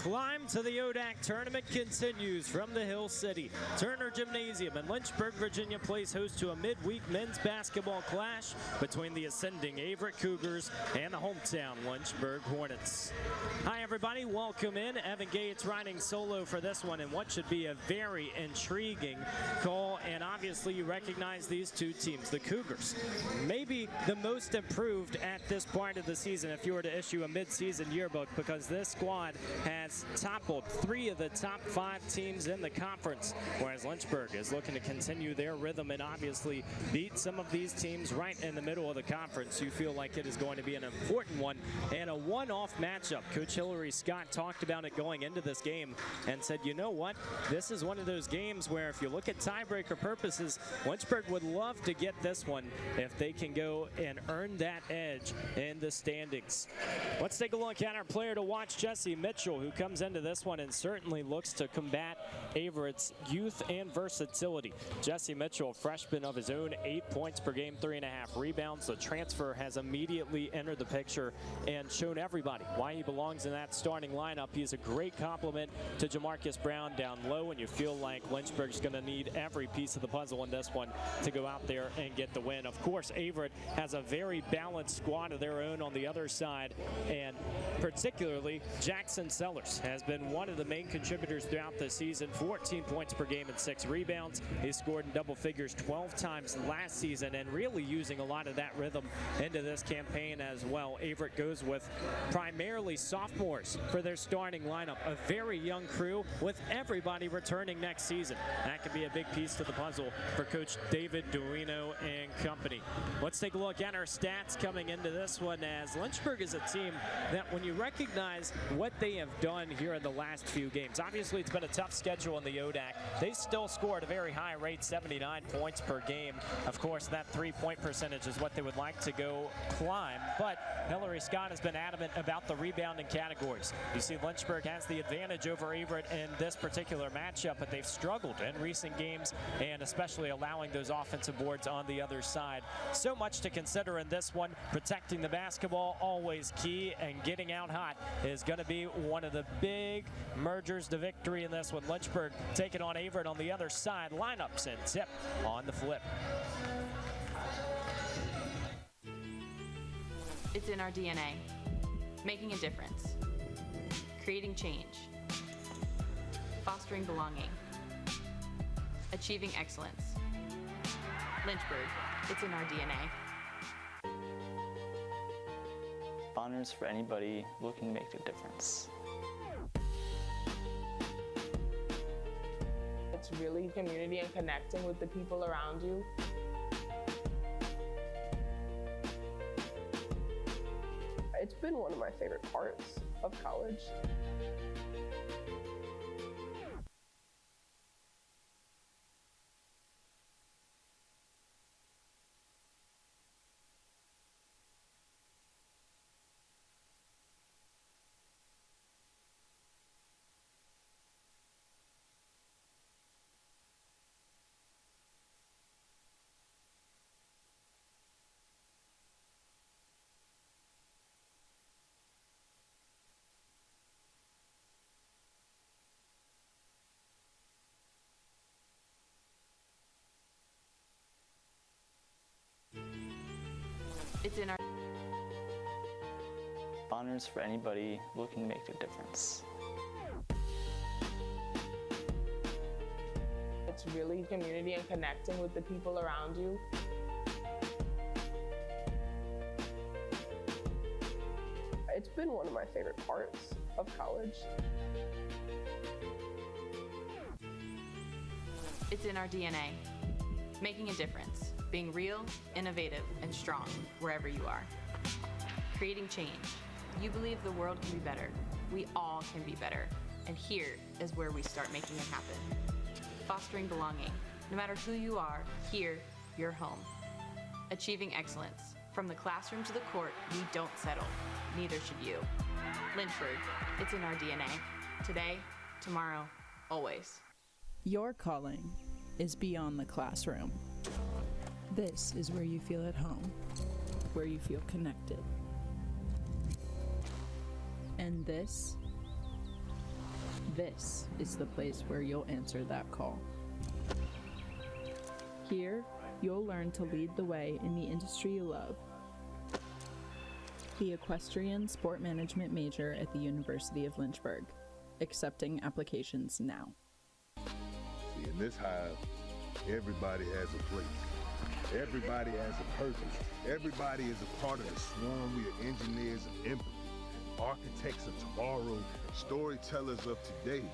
climb to the ODAC tournament continues from the Hill City. Turner Gymnasium in Lynchburg, Virginia plays host to a midweek men's basketball clash between the ascending Averett Cougars and the hometown Lynchburg Hornets. Hi everybody, welcome in. Evan Gates riding solo for this one in what should be a very intriguing call, and obviously you recognize these two teams. The Cougars, maybe the most improved at this point of the season if you were to issue a mid-season yearbook, because this squad has toppled 3 of the top 5 teams in the conference, whereas Lynchburg is looking to continue their rhythm and obviously beat some of these teams right in the middle of the conference. You feel like it is going to be an important one and a one-off matchup. Coach Hillary Scott talked about it going into this game and said, you know what, this is one of those games where if you look at tiebreaker purposes, Lynchburg would love to get this one if they can go and earn that edge in the standings. Let's take a look at our player to watch, Jesse Mitchell, who comes into this one and certainly looks to combat Averett's youth and versatility. Jesse Mitchell, freshman of his own, 8 points per game, 3.5 rebounds. The transfer has immediately entered the picture and shown everybody why he belongs in that starting lineup. He's a great compliment to Jamarcus Brown down low, and you feel like Lynchburg's going to need every piece of the puzzle in this one to go out there and get the win. Of course, Averett has a very balanced squad of their own on the other side, and particularly Jackson Sellers has been one of the main contributors throughout the season. 14 points per game and 6 rebounds. He scored in double figures 12 times last season and really using a lot of that rhythm into this campaign as well. Averett goes with primarily sophomores for their starting lineup, a very young crew with everybody returning next season. That could be a big piece to the puzzle for Coach David Duino and company. Let's take a look at our stats coming into this one, as Lynchburg is a team that when you recognize what they have done here in the last few games, obviously it's been a tough schedule in the ODAC. They still scored a very high rate, 79 points per game. Of course, that 3-point percentage is what they would like to go climb, but Hillary Scott has been adamant about the rebounding categories. You see Lynchburg has the advantage over Averett in this particular matchup, but they've struggled in recent games, and especially allowing those offensive boards on the other side. So much to consider in this one. Protecting the basketball, always key, and getting out hot is going to be one of the big mergers to victory in this one. Lynchburg taking on Averett on the other side. Lineups and tip on the flip. It's in our DNA. Making a difference. Creating change. Fostering belonging. Achieving excellence. Lynchburg, it's in our DNA. Honors for anybody looking to make a difference. It's really community and connecting with the people around you. It's been one of my favorite parts of college. It's in our Honors for anybody looking to make a difference. It's really community and connecting with the people around you. It's been one of my favorite parts of college. It's in our DNA. Making a difference. Being real, innovative, and strong wherever you are. Creating change. You believe the world can be better. We all can be better. And here is where we start making it happen. Fostering belonging. No matter who you are, here, you're home. Achieving excellence. From the classroom to the court, we don't settle. Neither should you. Lynchburg, it's in our DNA. Today, tomorrow, always. Your calling is beyond the classroom. This is where you feel at home, where you feel connected. And this This is the place where you'll answer that call. Here, you'll learn to lead the way in the industry you love. The equestrian sport management major at the University of Lynchburg. Accepting applications now. See, in this hive, everybody has a place. Everybody has a purpose. Everybody is a part of the swarm. We are engineers of empathy, architects of tomorrow, storytellers of today.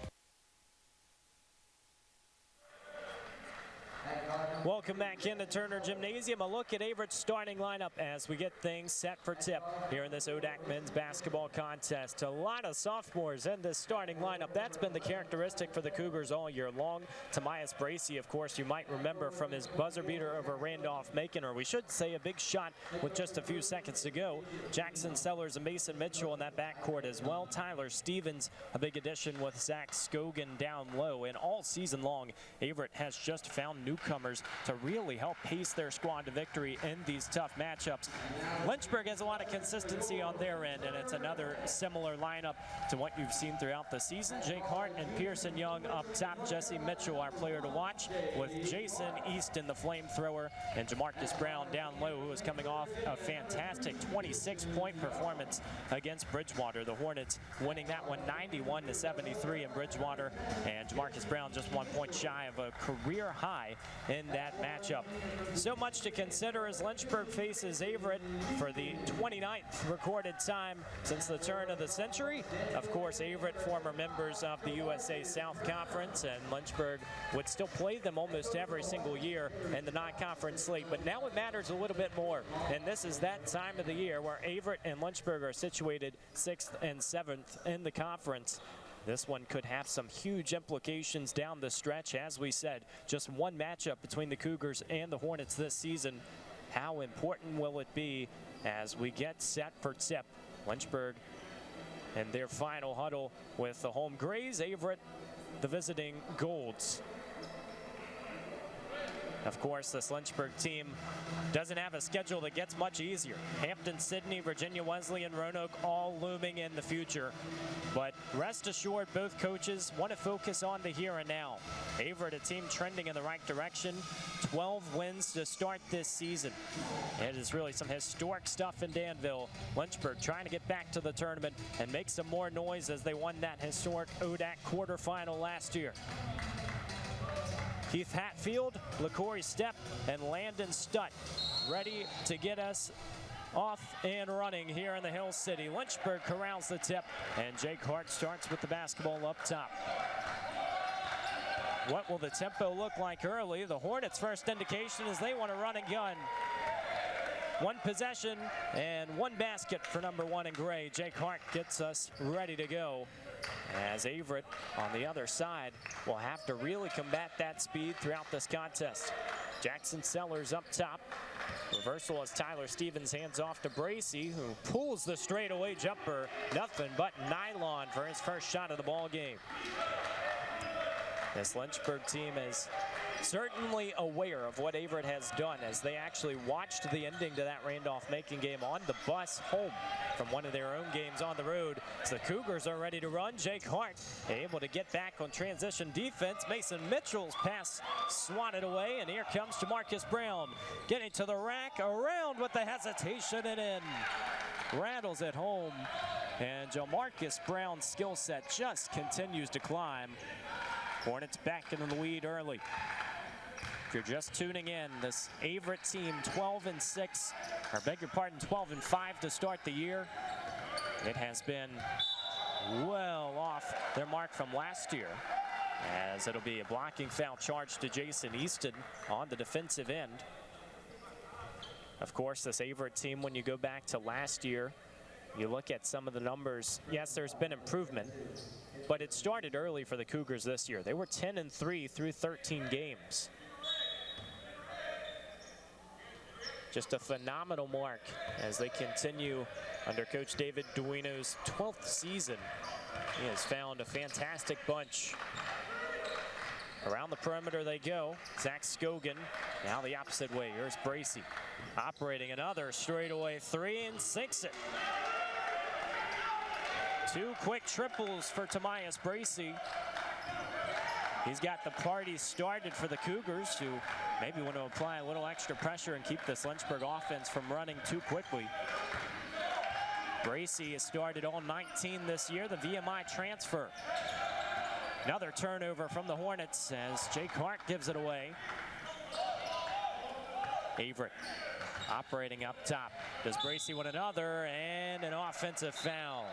Welcome back into Turner Gymnasium. A look at Averett's starting lineup as we get things set for tip here in this ODAC men's basketball contest. A lot of sophomores in this starting lineup. That's been the characteristic for the Cougars all year long. Tobias Bracey, of course, you might remember from his buzzer beater over Randolph-Macon, or we should say a big shot with just a few seconds to go. Jackson Sellers and Mason Mitchell in that backcourt as well. Tyler Stevens, a big addition with Zach Scogan down low. And all season long, Averett has just found newcomers to really help pace their squad to victory in these tough matchups. Lynchburg has a lot of consistency on their end, and it's another similar lineup to what you've seen throughout the season. Jake Hart and Pearson Young up top. Jesse Mitchell, our player to watch, with Jason Easton, the flamethrower, and Jamarcus Brown down low, who is coming off a fantastic 26-point performance against Bridgewater. The Hornets winning that one 91-73 in Bridgewater, and Jamarcus Brown just 1 point shy of a career high in that matchup. So much to consider as Lynchburg faces Averett for the 29th recorded time since the turn of the century. Of course, Averett, former members of the USA South Conference, and Lynchburg would still play them almost every single year in the non-conference slate. But now it matters a little bit more, and this is that time of the year where Averett and Lynchburg are situated 6th and 7th in the conference. This one could have some huge implications down the stretch. As we said, just one matchup between the Cougars and the Hornets this season. How important will it be as we get set for tip? Lynchburg and their final huddle with the home Grays, Averett, the visiting Golds. Of course, this Lynchburg team doesn't have a schedule that gets much easier. Hampton, Sydney, Virginia Wesleyan, Roanoke, all looming in the future. But rest assured, both coaches want to focus on the here and now. Averett, a team trending in the right direction. 12 wins to start this season. It is really some historic stuff in Danville. Lynchburg trying to get back to the tournament and make some more noise as they won that historic ODAC quarterfinal last year. Keith Hatfield, LaCory Stepp, and Landon Stutt ready to get us off and running here in the Hill City. Lynchburg corrals the tip, and Jake Hart starts with the basketball up top. What will the tempo look like early? The Hornets' first indication is they want to run and gun. One possession and one basket for number 1 in gray. Jake Hart gets us ready to go, as Averett on the other side will have to really combat that speed throughout this contest. Jackson Sellers up top. Reversal as Tyler Stevens hands off to Bracey, who pulls the straightaway jumper. Nothing but nylon for his first shot of the ball game. This Lynchburg team is certainly aware of what Averett has done, as they actually watched the ending to that Randolph-Macon game on the bus home from one of their own games on the road. So the Cougars are ready to run. Jake Hart able to get back on transition defense. Mason Mitchell's pass swatted away, and here comes Jamarcus Brown getting to the rack, around with the hesitation and in. Rattles it home, and Jamarcus Brown's skill set just continues to climb. Hornets back in the lead early. If you're just tuning in, this Averett team 12-6, or beg your pardon, 12-5 to start the year. It has been well off their mark from last year, as it'll be a blocking foul charge to Jason Easton on the defensive end. Of course, this Averett team, when you go back to last year, you look at some of the numbers. Yes, there's been improvement, but it started early for the Cougars this year. They were 10-3 through 13 games. Just a phenomenal mark as they continue under Coach David Duino's 12th season. He has found a fantastic bunch. Around the perimeter they go. Zach Scogan now the opposite way. Here's Bracey operating another straightaway three and sinks it. 2 quick triples for Tomias Bracey. He's got the party started for the Cougars, who maybe want to apply a little extra pressure and keep this Lynchburg offense from running too quickly. Bracey has started all 19 this year, the VMI transfer. Another turnover from the Hornets as Jake Hart gives it away. Averett operating up top. Does Bracey want another? And an offensive foul.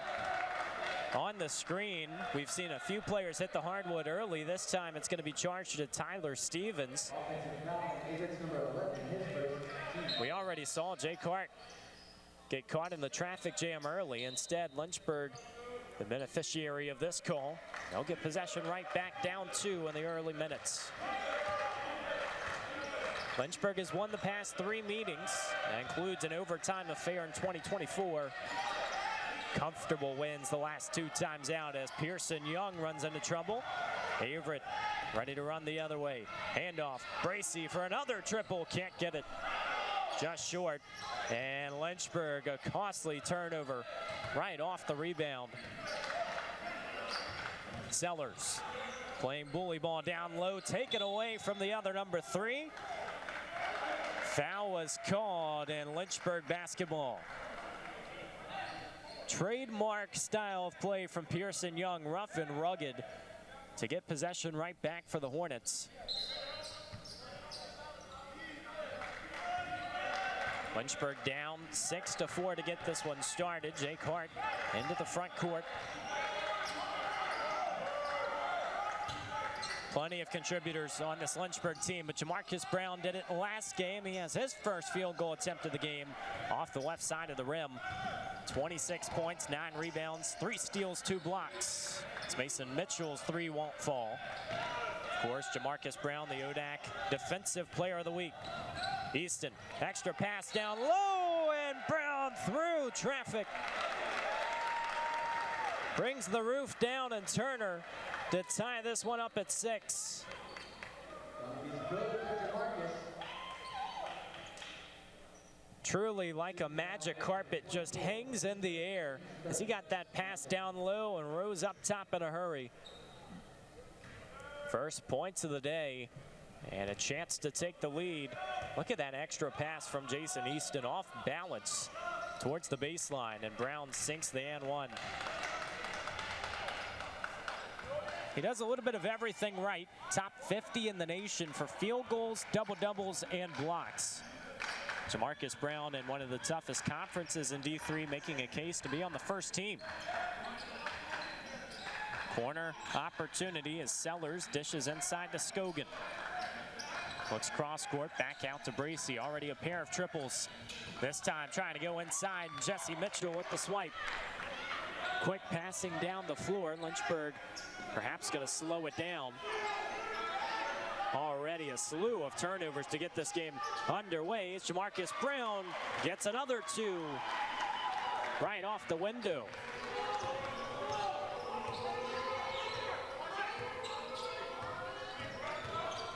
On the screen, we've seen a few players hit the hardwood early. This time it's going to be charged to Tyler Stevens. We already saw Jake Hart get caught in the traffic jam early. Instead, Lynchburg, the beneficiary of this call, they'll get possession right back down 2 in the early minutes. Lynchburg has won the past 3 meetings. That includes an overtime affair in 2024. Comfortable wins the last 2 times out as Pearson Young runs into trouble. Averett ready to run the other way. Handoff, Bracey for another triple, can't get it. Just short, and Lynchburg a costly turnover right off the rebound. Sellers playing bully ball down low, taken away from the other number 3. Foul was called in Lynchburg basketball. Trademark style of play from Pearson Young, rough and rugged, to get possession right back for the Hornets. Lynchburg down 6-4 to get this one started. Jake Hart into the front court. Plenty of contributors on this Lynchburg team, but Jamarcus Brown did it last game. He has his first field goal attempt of the game off the left side of the rim. 26 points, 9 rebounds, 3 steals, 2 blocks. It's Mason Mitchell's 3 won't fall. Of course, Jamarcus Brown, the ODAC Defensive Player of the Week. Easton, extra pass down low, and Brown through traffic. Brings the roof down, and Turner to tie this one up at 6. Truly like a magic carpet, just hangs in the air as he got that pass down low and rose up top in a hurry. First points of the day and a chance to take the lead. Look at that extra pass from Jason Easton, off balance towards the baseline, and Brown sinks the and one. He does a little bit of everything right. Top 50 in the nation for field goals, double-doubles, and blocks. Jamarcus Brown in one of the toughest conferences in D3, making a case to be on the first team. Corner opportunity as Sellers dishes inside to Scogan. Looks cross court, back out to Bracey. Already a pair of triples. This time trying to go inside. Jesse Mitchell with the swipe. Quick passing down the floor. Lynchburg perhaps going to slow it down. Already a slew of turnovers to get this game underway. It's Jamarcus Brown gets another 2 right off the window.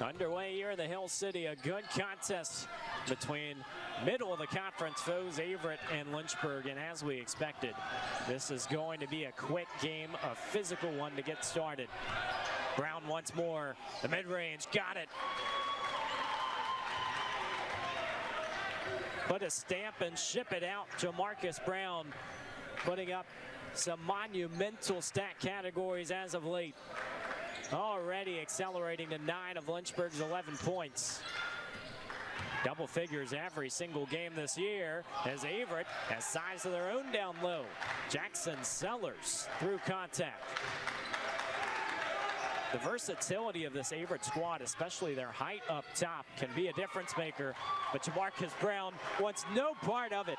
Underway here in the Hill City, a good contest between middle of the conference foes Averett and Lynchburg, and as we expected, this is going to be a quick game, a physical one to get started. Brown once more, the mid-range, got it. Put a stamp and ship it out. Jamarcus Brown putting up some monumental stat categories as of late. Already accelerating to 9 of Lynchburg's 11 points. Double figures every single game this year as Averett has size of their own down low. Jackson Sellers through contact. The versatility of this Averett squad, especially their height up top, can be a difference maker, but Jamarcus Brown wants no part of it.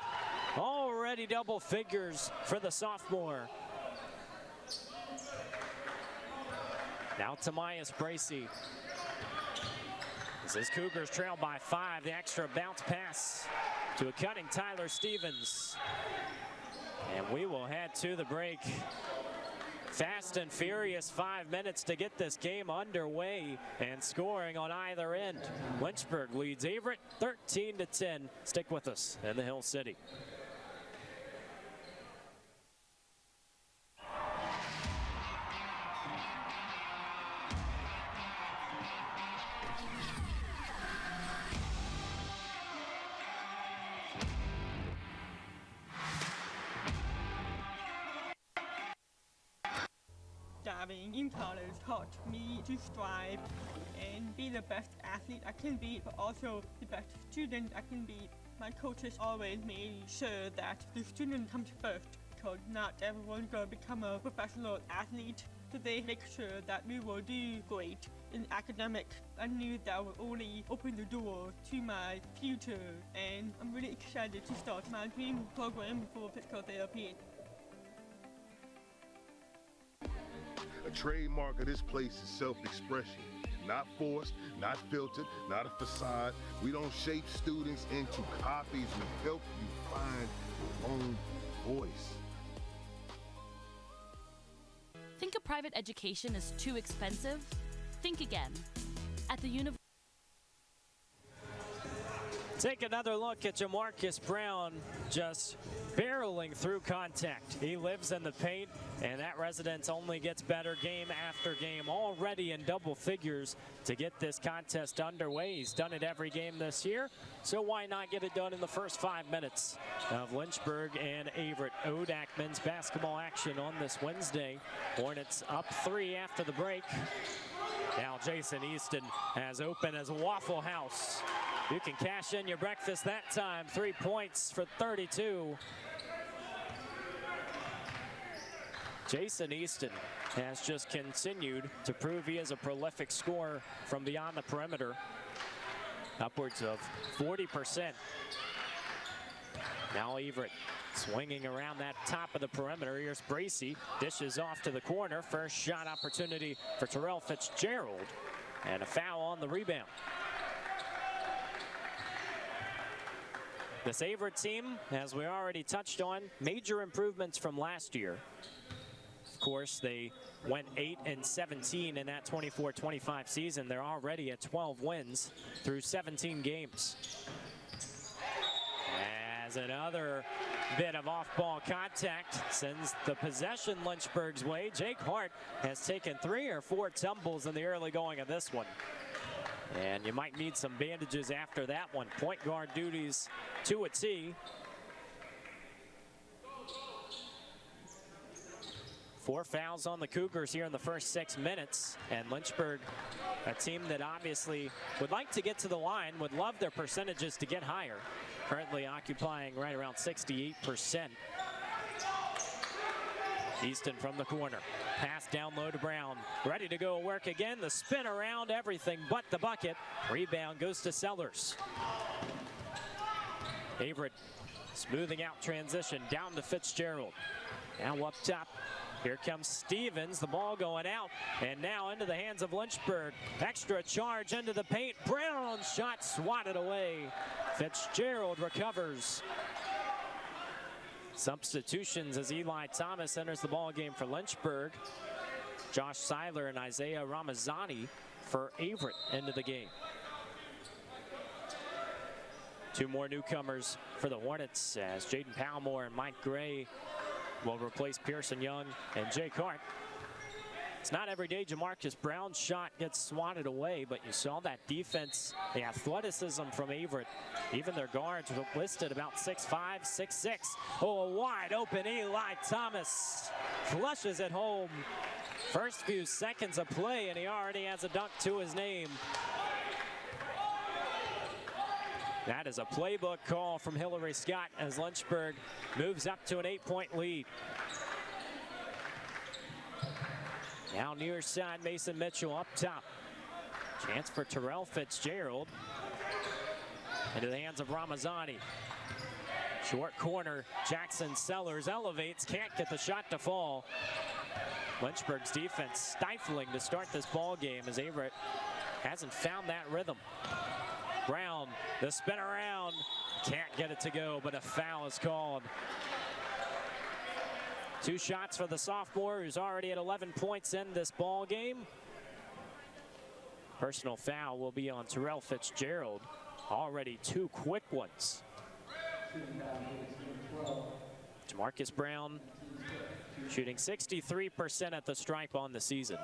Already double figures for the sophomore. Now Tomias Bracey. As his Cougars trail by 5, the extra bounce pass to a cutting Tyler Stevens. And we will head to the break. Fast and furious 5 minutes to get this game underway and scoring on either end. Lynchburg leads Averett 13-10. Stick with us in the Hill City. having in college taught me to strive and be the best athlete I can be, but also the best student I can be. My coaches always made sure that the student comes first, because not everyone's going to become a professional athlete. So they make sure that we will do great in academics. I knew that would only open the door to my future, and I'm really excited to start my dream program for physical therapy. A trademark of this place is self-expression. Not forced, not filtered, not a facade. We don't shape students into copies. We help you find your own voice. Think a private education is too expensive? Think again. At the university. Take another look at Jamarcus Brown just barreling through contact. He lives in the paint, and that residence only gets better game after game, already in double figures to get this contest underway. He's done it every game this year, so why not get it done in the first 5 minutes of Lynchburg and Averett ODAC men's basketball action on this Wednesday. Hornets up 3 after the break. Now Jason Easton has open as a Waffle House. You can cash in your breakfast that time. 3 points for 32. Jason Easton has just continued to prove he is a prolific scorer from beyond the perimeter. Upwards of 40%. Now Averett swinging around that top of the perimeter. Here's Bracey. Dishes off to the corner. First shot opportunity for Terrell Fitzgerald. And a foul on the rebound. This Averett team, as we already touched on, major improvements from last year. Of course, they went 8-17 in that 24-25 season. They're already at 12 wins through 17 games. As another bit of off-ball contact sends the possession Lynchburg's way. Jake Hart has taken 3 or 4 tumbles in the early going of this one. And you might need some bandages after that one. Point guard duties to a T. 4 fouls on the Cougars here in the first 6 minutes. And Lynchburg, a team that obviously would like to get to the line, would love their percentages to get higher. Currently occupying right around 68%. Easton from the corner. Pass down low to Brown. Ready to go work again. The spin around, everything but the bucket. Rebound goes to Sellers. Averett smoothing out transition down to Fitzgerald. Now up top. Here comes Stevens, the ball going out, and now into the hands of Lynchburg. Extra charge into the paint. Brown shot swatted away. Fitzgerald recovers. Substitutions as Eli Thomas enters the ball game for Lynchburg. Josh Seiler and Isaiah Ramazani for Averett into the game. 2 more newcomers for the Hornets as Jaden Palmore and Mike Gray will replace Pearson Young and Jake Hart. It's not every day Jamarcus Brown's shot gets swatted away, but you saw that defense, the athleticism from Averett. Even their guards were listed about 6'5", 6'6". Oh, a wide open Eli Thomas flushes it home. First few seconds of play, and he already has a dunk to his name. That is a playbook call from Hillary Scott as Lynchburg moves up to an 8-point lead. Now near side, Mason Mitchell up top. Chance for Terrell Fitzgerald. Into the hands of Ramazani. Short corner, Jackson Sellers elevates, can't get the shot to fall. Lynchburg's defense stifling to start this ball game as Averett hasn't found that rhythm. Brown, the spin around, can't get it to go, but a foul is called. 2 shots for the sophomore, who's already at 11 points in this ball game. Personal foul will be on Terrell Fitzgerald. Already 2 quick ones. Jamarcus Brown shooting 63% at the stripe on the season.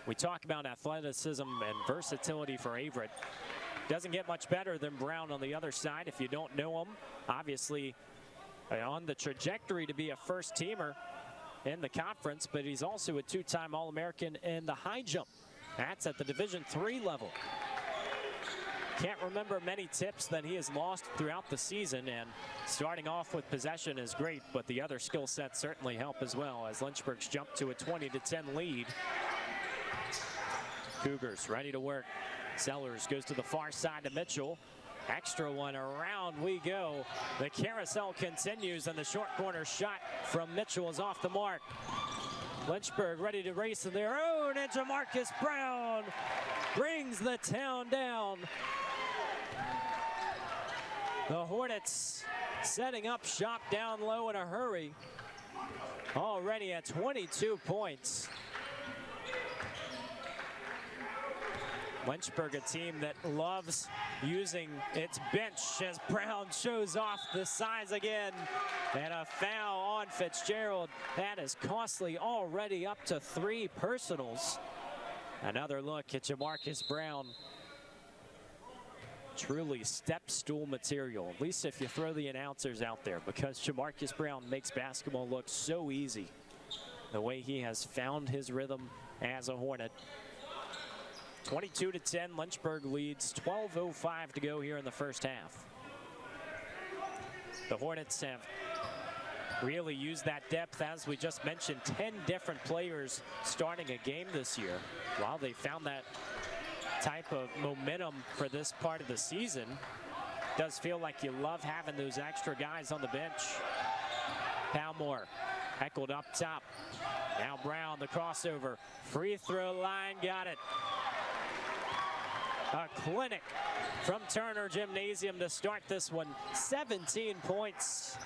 We talk about athleticism and versatility for Averett. Doesn't get much better than Brown on the other side if you don't know him. Obviously, on the trajectory to be a first teamer in the conference, but he's also a two-time All-American in the high jump. That's at the Division III level. Can't remember many tips that he has lost throughout the season, and starting off with possession is great, but the other skill sets certainly help as well as Lynchburg's jump to a 20-10 lead. Cougars ready to work. Sellers goes to the far side to Mitchell. Extra one, around we go. The carousel continues, and the short corner shot from Mitchell is off the mark. Lynchburg ready to race in their own, and Jamarcus Brown brings the town down. The Hornets setting up shop down low in a hurry. Already at 22 points. Lynchburg, a team that loves using its bench as Brown shows off the size again. And a foul on Fitzgerald. That is costly, already up to 3 personals. Another look at Jamarcus Brown. Truly step stool material, at least if you throw the announcers out there, because Jamarcus Brown makes basketball look so easy. The way he has found his rhythm as a Hornet. 22-10, Lynchburg leads, 12:05 to go here in the first half. The Hornets have really used that depth, as we just mentioned, 10 different players starting a game this year. While they found that type of momentum for this part of the season, does feel like you love having those extra guys on the bench. Palmore, heckled up top. Now Brown, the crossover, free throw line, got it. A clinic from Turner Gymnasium to start this one. 17 points.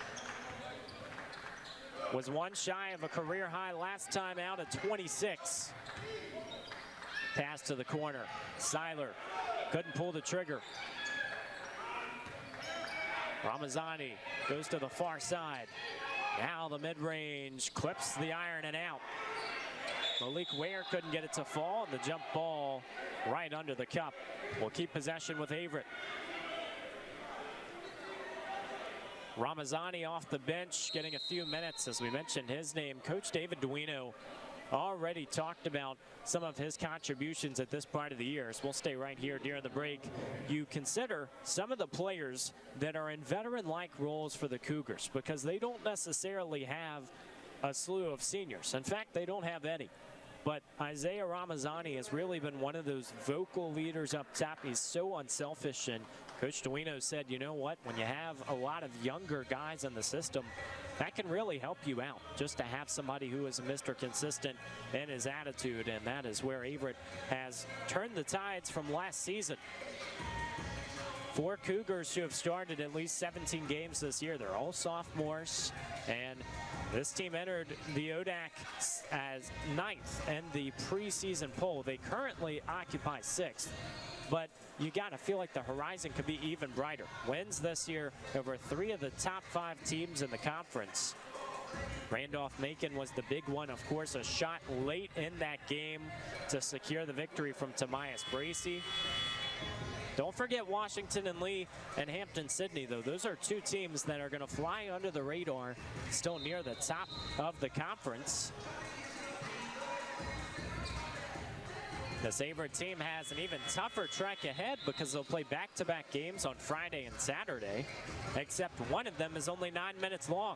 Was one shy of a career high last time out at 26. Pass to the corner. Seiler couldn't pull the trigger. Ramazani goes to the far side. Now the mid-range clips the iron and out. Malik Ware couldn't get it to fall, and the jump ball right under the cup. Will keep possession with Averett. Ramazani off the bench, getting a few minutes. As we mentioned his name, Coach David Duino already talked about some of his contributions at this part of the year. So we'll stay right here during the break. You consider some of the players that are in veteran-like roles for the Cougars, because they don't necessarily have a slew of seniors. In fact, they don't have any. But Isaiah Ramazani has really been one of those vocal leaders up top. He's so unselfish, and Coach Duino said, you know what, when you have a lot of younger guys in the system, that can really help you out, just to have somebody who is Mr. Consistent in his attitude, and that is where Averett has turned the tides from last season. 4 Cougars who have started at least 17 games this year. They're all sophomores, and this team entered the ODAC as 9th in the preseason poll. They currently occupy 6th, but you got to feel like the horizon could be even brighter. Wins this year over 3 of the top 5 teams in the conference. Randolph-Macon was the big one, of course, a shot late in that game to secure the victory from Tomias Bracey. Don't forget Washington and Lee and Hampton-Sydney, though. Those are 2 teams that are going to fly under the radar, still near the top of the conference. This Averett team has an even tougher track ahead, because they'll play back-to-back games on Friday and Saturday, except one of them is only 9 minutes long.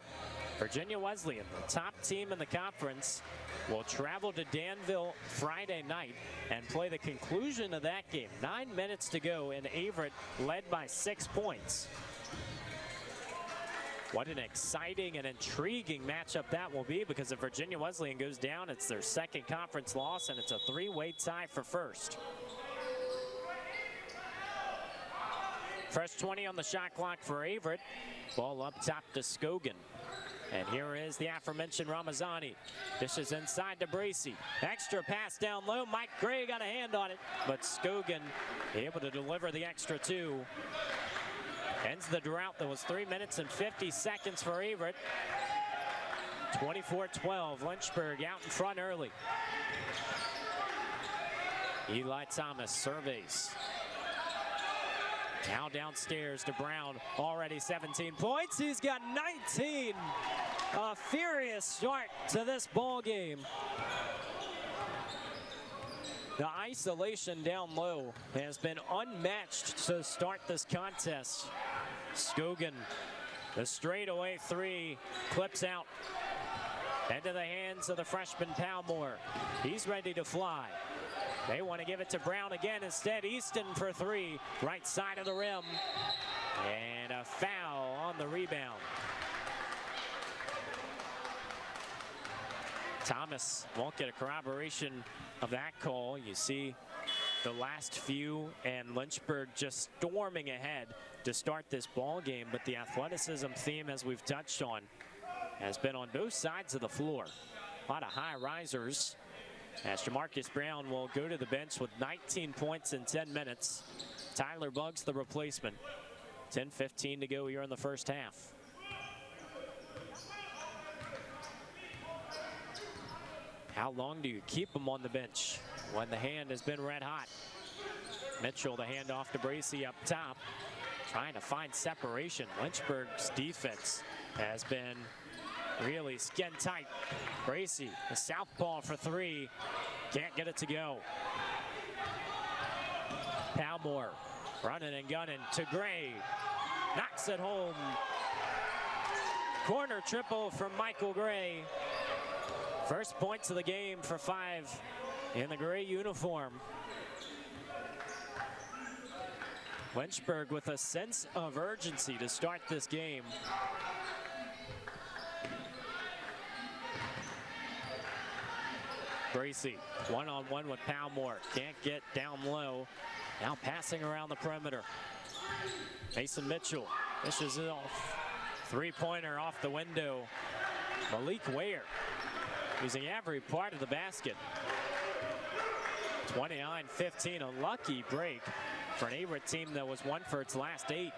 Virginia Wesleyan, the top team in the conference, will travel to Danville Friday night and play the conclusion of that game. 9 minutes to go, and Averett led by 6 points. What an exciting and intriguing matchup that will be, because if Virginia Wesleyan goes down, it's their 2nd conference loss, and it's a 3-way tie for first. Fresh 20 on the shot clock for Averett. Ball up top to Scogan. And here is the aforementioned Ramazani. Dishes inside to Bracey. Extra pass down low. Mike Gray got a hand on it, but Scogan able to deliver the extra 2. Ends the drought that was 3 minutes and 50 seconds for Averett. 24-12, Lynchburg out in front early. Eli Thomas surveys. Now downstairs to Brown, already 17 points. He's got 19. A furious start to this ball game. The isolation down low has been unmatched to start this contest. Scogan, the straightaway three, clips out. Into the hands of the freshman Palmore. He's ready to fly. They want to give it to Brown again instead. Easton for three, right side of the rim. And a foul on the rebound. Thomas won't get a corroboration of that call. You see the last few, and Lynchburg just storming ahead to start this ball game. But the athleticism theme, as we've touched on, has been on both sides of the floor. A lot of high risers. As Jamarcus Brown will go to the bench with 19 points in 10 minutes. Tyler Buggs the replacement. 10:15 to go here in the first half. How long do you keep him on the bench when the hand has been red hot? Mitchell, the handoff to Bracey up top, trying to find separation. Lynchburg's defense has been really skin tight. Bracey, the southpaw for three, can't get it to go. Palmore running and gunning to Gray, knocks it home. Corner triple from Michael Gray. First points of the game for 5 in the gray uniform. Lynchburg with a sense of urgency to start this game. Bracey, one-on-one with Palmore. Can't get down low. Now passing around the perimeter. Mason Mitchell dishes it off. Three-pointer off the window. Malik Ware using every part of the basket. 29-15, a lucky break for an Averett team that was one for its last 8.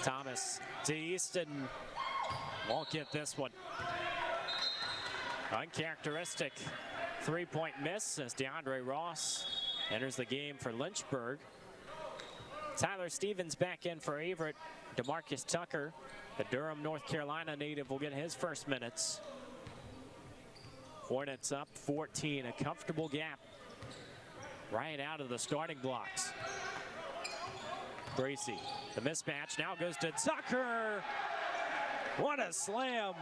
Thomas to Easton. Won't get this one. Uncharacteristic three-point miss as DeAndre Ross enters the game for Lynchburg. Tyler Stevens back in for Averett. DeMarcus Tucker, the Durham, North Carolina native, will get his first minutes. Hornets up 14, a comfortable gap right out of the starting blocks. Bracey, the mismatch now goes to Tucker. What a slam.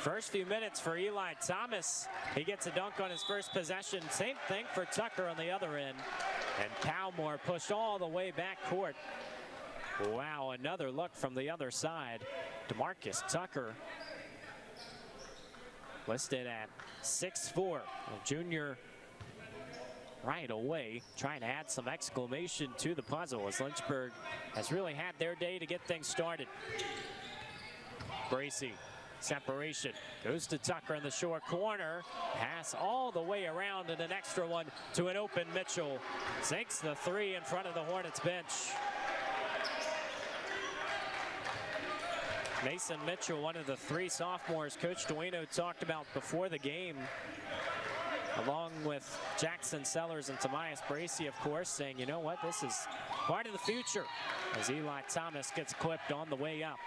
First few minutes for Eli Thomas. He gets a dunk on his first possession. Same thing for Tucker on the other end. And Palmore pushed all the way back court. Wow, another look from the other side. DeMarcus Tucker, listed at 6'4", a junior, right away, trying to add some exclamation to the puzzle as Lynchburg has really had their day to get things started. Bracey. Separation goes to Tucker in the short corner. Pass all the way around and an extra one to an open Mitchell. Sinks the three in front of the Hornets bench. Mason Mitchell, one of the 3 sophomores Coach Dueno talked about before the game, along with Jackson Sellers and Tobias Bracey, of course, saying, you know what, this is part of the future, as Eli Thomas gets clipped on the way up.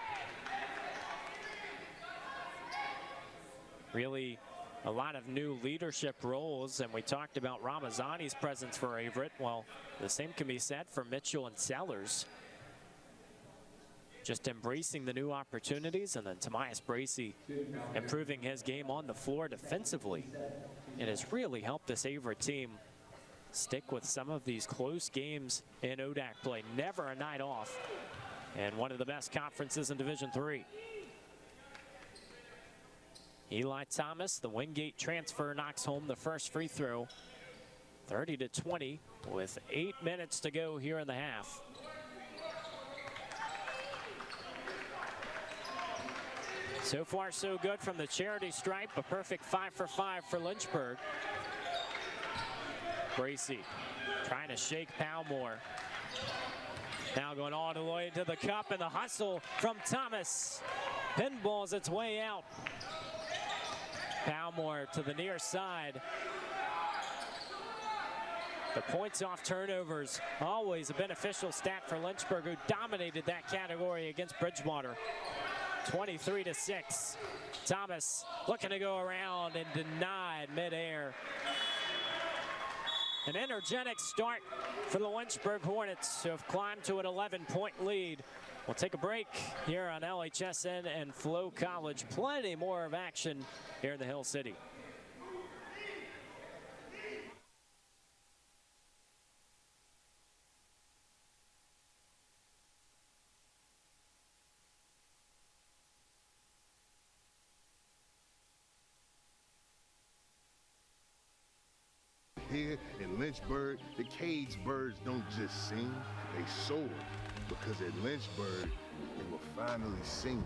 Really a lot of new leadership roles, and we talked about Ramazani's presence for Averett. Well, the same can be said for Mitchell and Sellers. Just embracing the new opportunities, and then Tobias Bracey improving his game on the floor defensively. It has really helped this Averett team stick with some of these close games in ODAC play. Never a night off, and one of the best conferences in Division III. Eli Thomas, the Wingate transfer, knocks home the first free throw. 30-20 with 8 minutes to go here in the half. So far, so good from the charity stripe. A perfect 5 for 5 for Lynchburg. Bracey trying to shake Palmore. Now going all the way to the cup, and the hustle from Thomas pinballs its way out. Palmore to the near side. The points off turnovers, always a beneficial stat for Lynchburg, who dominated that category against Bridgewater. 23-6. Thomas looking to go around and denied midair. An energetic start for the Lynchburg Hornets, who have climbed to an 11-point lead. We'll take a break here on LHSN and Flo College. Plenty more of action here in the Hill City. Here in Lynchburg, the cage birds don't just sing, they soar. Because at Lynchburg, they were finally seen.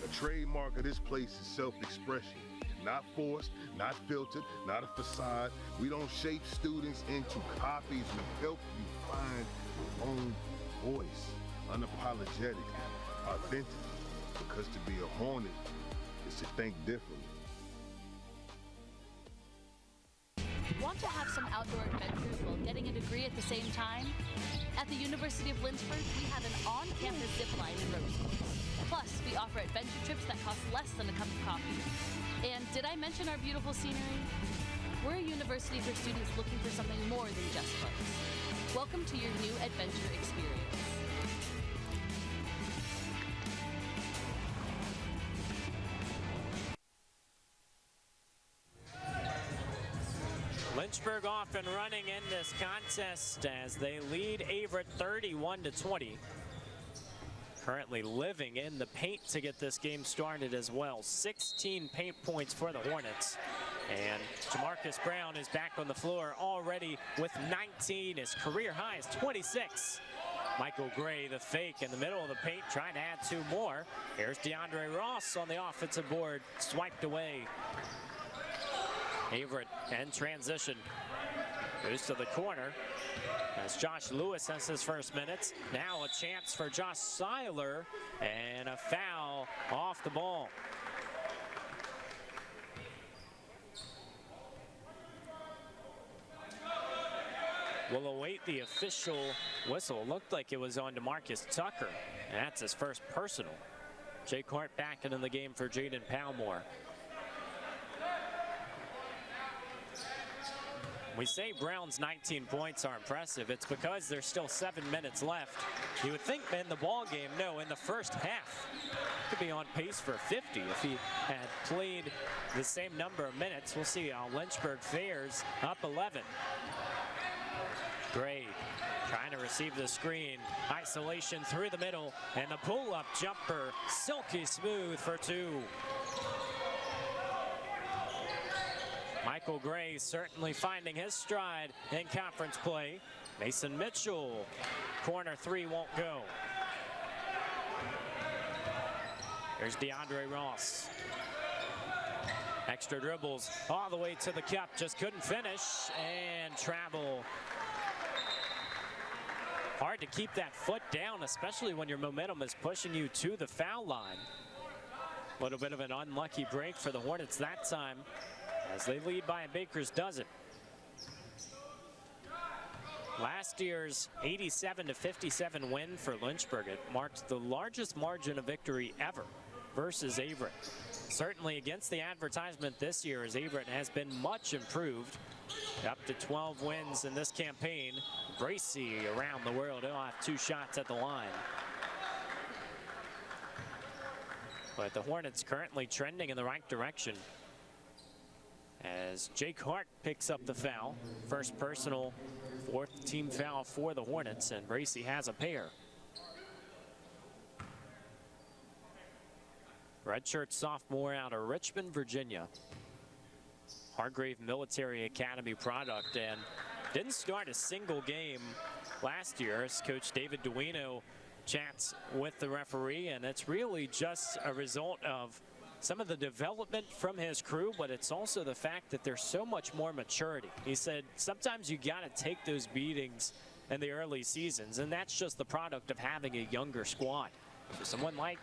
A trademark of this place is self-expression. Not forced, not filtered, not a facade. We don't shape students into copies. We help you find your own voice, unapologetic, authentic. Because to be a Hornet is to think differently. Want to have some outdoor adventures while getting a degree at the same time? At the University of Lynchburg, we have an on-campus zip line and road course. Plus, we offer adventure trips that cost less than a cup of coffee. And did I mention our beautiful scenery? We're a university for students looking for something more than just books. Welcome to your new adventure experience. Lynchburg off and running in this contest as they lead Averett 31-20. Currently living in the paint to get this game started as well. 16 paint points for the Hornets. And Jamarcus Brown is back on the floor already with 19. His career high is 26. Michael Gray, the fake in the middle of the paint, trying to add 2 more. Here's DeAndre Ross on the offensive board, swiped away. Averett in transition. Goes to the corner as Josh Lewis has his first minutes. Now a chance for Josh Seiler and a foul off the ball. We'll await the official whistle. Looked like it was on DeMarcus Tucker. And that's his first personal. Jake Hart back into the game for Jaden Palmore. We say Brown's 19 points are impressive. It's because there's still 7 minutes left. You would think in the ball game, no, in the first half, could be on pace for 50 if he had played the same number of minutes. We'll see how Lynchburg fares, up 11. Gray trying to receive the screen. Isolation through the middle, and the pull-up jumper, silky smooth for 2. Michael Gray certainly finding his stride in conference play. Mason Mitchell, corner 3 won't go. There's DeAndre Ross. Extra dribbles all the way to the cup, just couldn't finish, and travel. Hard to keep that foot down, especially when your momentum is pushing you to the foul line. A little bit of an unlucky break for the Hornets that time, as they lead by a baker's dozen. Last year's 87-57 win for Lynchburg, it marked the largest margin of victory ever versus Averett. Certainly against the advertisement this year, as Averett has been much improved, up to 12 wins in this campaign. Bracy around the world, he'll have 2 shots at the line. But the Hornets currently trending in the right direction, as Jake Hart picks up the foul. First personal, 4th team foul for the Hornets, and Bracy has a pair. Redshirt sophomore out of Richmond, Virginia. Hargrave Military Academy product, and didn't start a single game last year, as Coach David Duino chats with the referee, and it's really just a result of some of the development from his crew, but it's also the fact that there's so much more maturity. He said sometimes you got to take those beatings in the early seasons, and that's just the product of having a younger squad. So someone like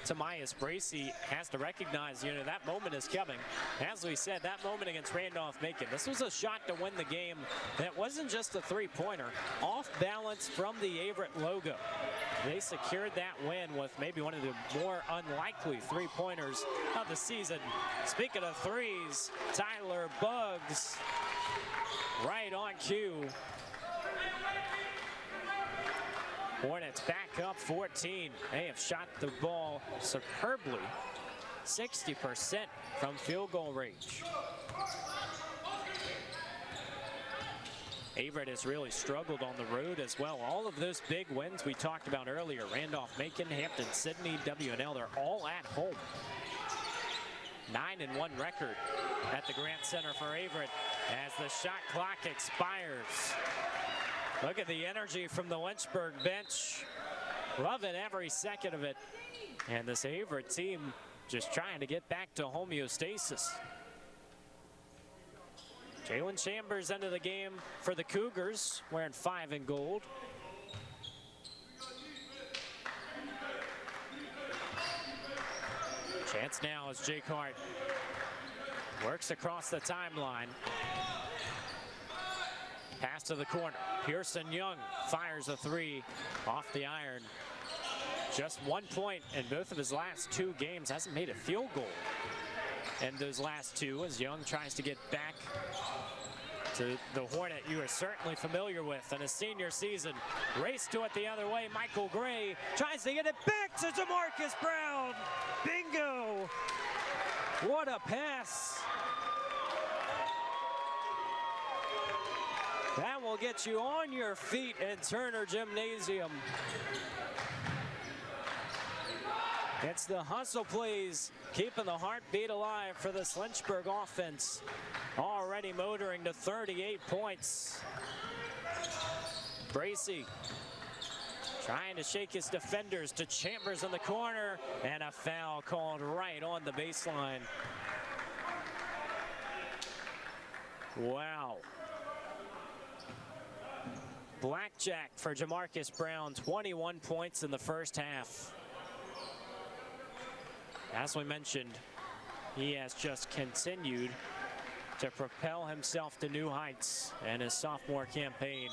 Tamias Bracey has to recognize, that moment is coming. As we said, that moment against Randolph-Macon. This was a shot to win the game that wasn't just a three-pointer. Off balance from the Averett logo. They secured that win with maybe one of the more unlikely three-pointers of the season. Speaking of threes, Tyler Buggs right on cue. Hornets back up 14. They have shot the ball superbly. 60% from field goal range. Averett has really struggled on the road as well. All of those big wins we talked about earlier, Randolph-Macon, Hampton-Sydney, W&L, they're all at home. 9-1 record at the Grant Center for Averett as the shot clock expires. Look at the energy from the Lynchburg bench. Loving every second of it. And this Averett team just trying to get back to homeostasis. Jalen Chambers into the game for the Cougars, wearing 5 in gold. Chance now as Jake Hart works across the timeline. Pass to the corner. Pearson Young fires a three off the iron. Just 1 point in both of his last 2 games. Hasn't made a field goal in those last 2 as Young tries to get back to the Hornet you are certainly familiar with in his senior season. Race to it the other way. Michael Gray tries to get it back to DeMarcus Brown. Bingo! What a pass. That will get you on your feet in Turner Gymnasium. It's the hustle plays keeping the heartbeat alive for this Lynchburg offense. Already motoring to 38 points. Bracey trying to shake his defenders to Chambers in the corner, and a foul called right on the baseline. Wow. Blackjack for Jamarcus Brown, 21 points in the first half. As we mentioned, he has just continued to propel himself to new heights in his sophomore campaign.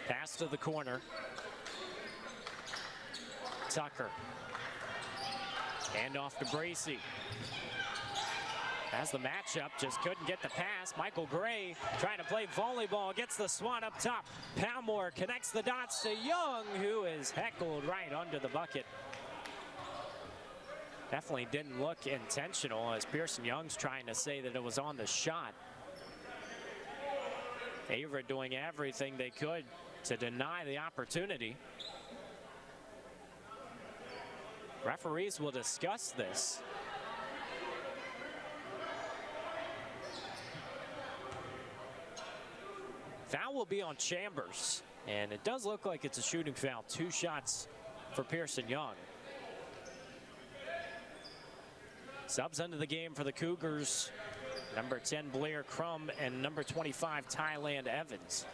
Pass to the corner. Tucker. Hand off to Bracey. As the matchup just couldn't get the pass. Michael Gray trying to play volleyball, gets the swat up top. Palmore connects the dots to Young, who is heckled right under the bucket. Definitely didn't look intentional, as Pearson Young's trying to say that it was on the shot. Averett doing everything they could to deny the opportunity. Referees will discuss this. Foul will be on Chambers, and it does look like it's a shooting foul. 2 shots for Pearson Young. Subs into the game for the Cougars. Number 10, Blair Crum, and number 25, Thailand Evans.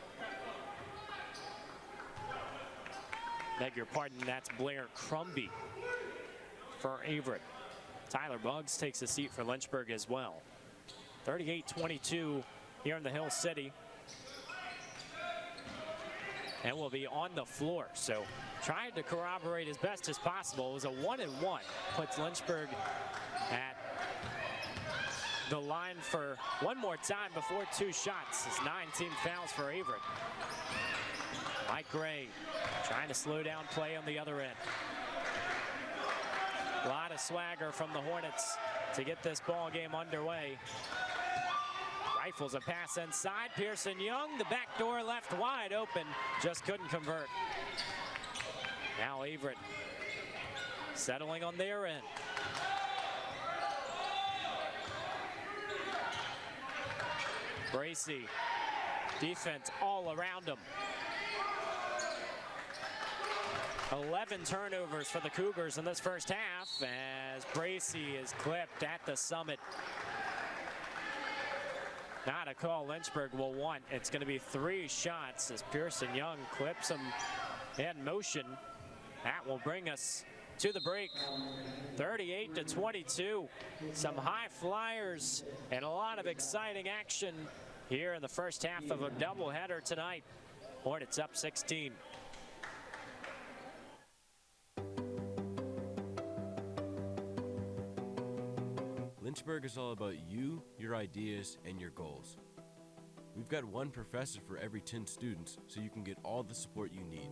Beg your pardon, that's Blair Crumby for Averett. Tyler Buggs takes a seat for Lynchburg as well. 38-22 here in the Hill City. And will be on the floor. So trying to corroborate as best as possible. It was a 1-and-1. Puts Lynchburg at the line for one more time before 2 shots. It's 9 team fouls for Averett. Mike Gray trying to slow down play on the other end. A lot of swagger from the Hornets to get this ball game underway. Rifles a pass inside. Pearson Young, the back door left wide open, just couldn't convert. Now Averett settling on their end. Bracey, defense all around him. 11 turnovers for the Cougars in this first half as Bracey is clipped at the summit. Not a call Lynchburg will want. It's going to be 3 shots as Pearson Young clips him in motion. That will bring us to the break. 38-22. Some high flyers and a lot of exciting action here in the first half of a doubleheader tonight. Hornets up 16. Lynchburg is all about you, your ideas, and your goals. We've got one professor for every 10 students, so you can get all the support you need.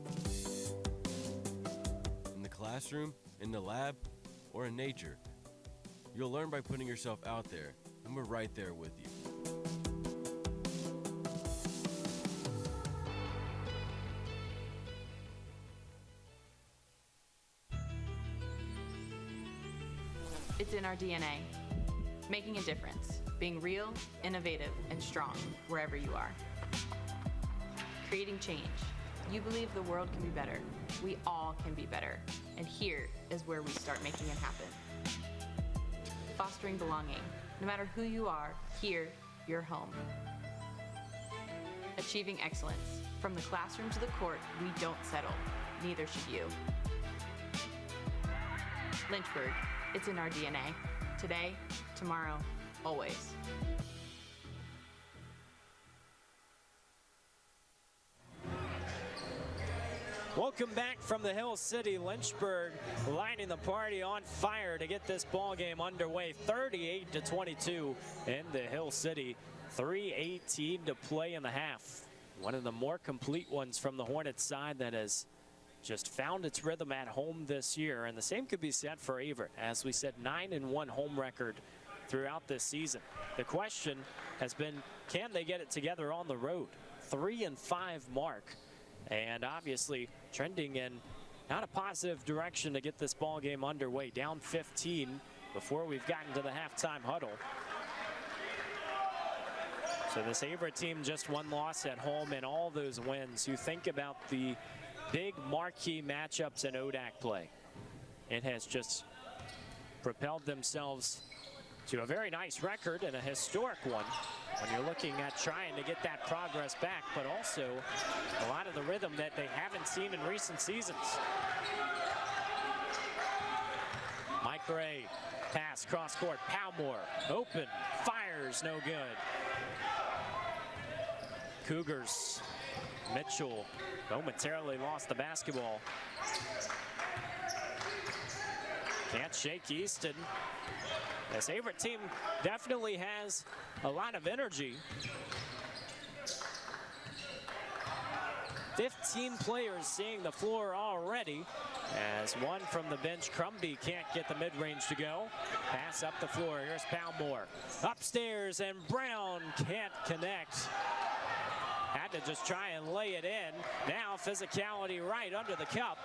In the classroom, in the lab, or in nature. You'll learn by putting yourself out there, and we're right there with you. It's in our DNA. Making a difference. Being real, innovative, and strong wherever you are. Creating change. You believe the world can be better. We all can be better. And here is where we start making it happen. Fostering belonging. No matter who you are, here, you're home. Achieving excellence. From the classroom to the court, we don't settle. Neither should you. Lynchburg, it's in our DNA. Today, tomorrow, always. Welcome back from the Hill City. Lynchburg lighting the party on fire to get this ball game underway. 38-22 in the Hill City. 3:18 to play in the half. One of the more complete ones from the Hornets side that has just found its rhythm at home this year. And the same could be said for Averett. As we said, 9-1 home record throughout this season. The question has been, can they get it together on the road? 3-5 mark. And obviously trending in not a positive direction to get this ball game underway. Down 15 before we've gotten to the halftime huddle. So this Averett team just one loss at home in all those wins. You think about the big marquee matchups in ODAC play. It has just propelled themselves to a very nice record and a historic one when you're looking at trying to get that progress back, but also a lot of the rhythm that they haven't seen in recent seasons. Mike Gray, pass cross court, Palmore, open, fires, no good. Cougars, Mitchell momentarily lost the basketball. Can't shake Easton. This Averett team definitely has a lot of energy. 15 players seeing the floor already, as one from the bench, Crumby, can't get the mid-range to go. Pass up the floor. Here's Palmore. Upstairs, and Brown can't connect. Had to just try and lay it in. Now physicality right under the cup.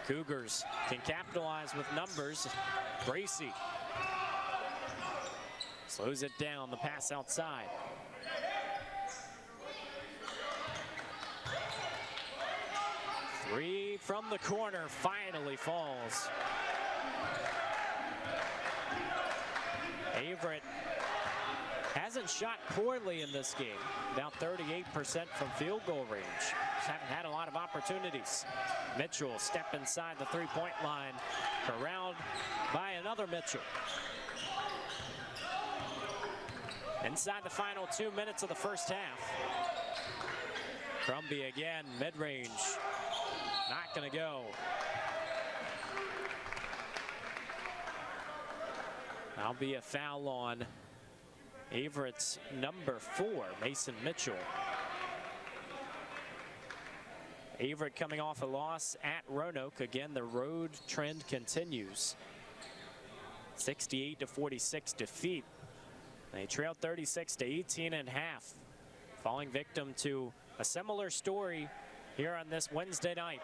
Cougars can capitalize with numbers. Bracy slows it down, the pass outside. Three from the corner finally falls. Averett hasn't shot poorly in this game. About 38% from field goal range. Just haven't had a lot of opportunities. Mitchell step inside the three-point line. Corralled by another Mitchell. Inside the final 2 minutes of the first half. Crumby again, mid-range. Not gonna go. That'll be a foul on Averett's number 4, Mason Mitchell. Averett coming off a loss at Roanoke. Again, the road trend continues. 68-46 defeat. They trailed 36-18 and a half. Falling victim to a similar story here on this Wednesday night.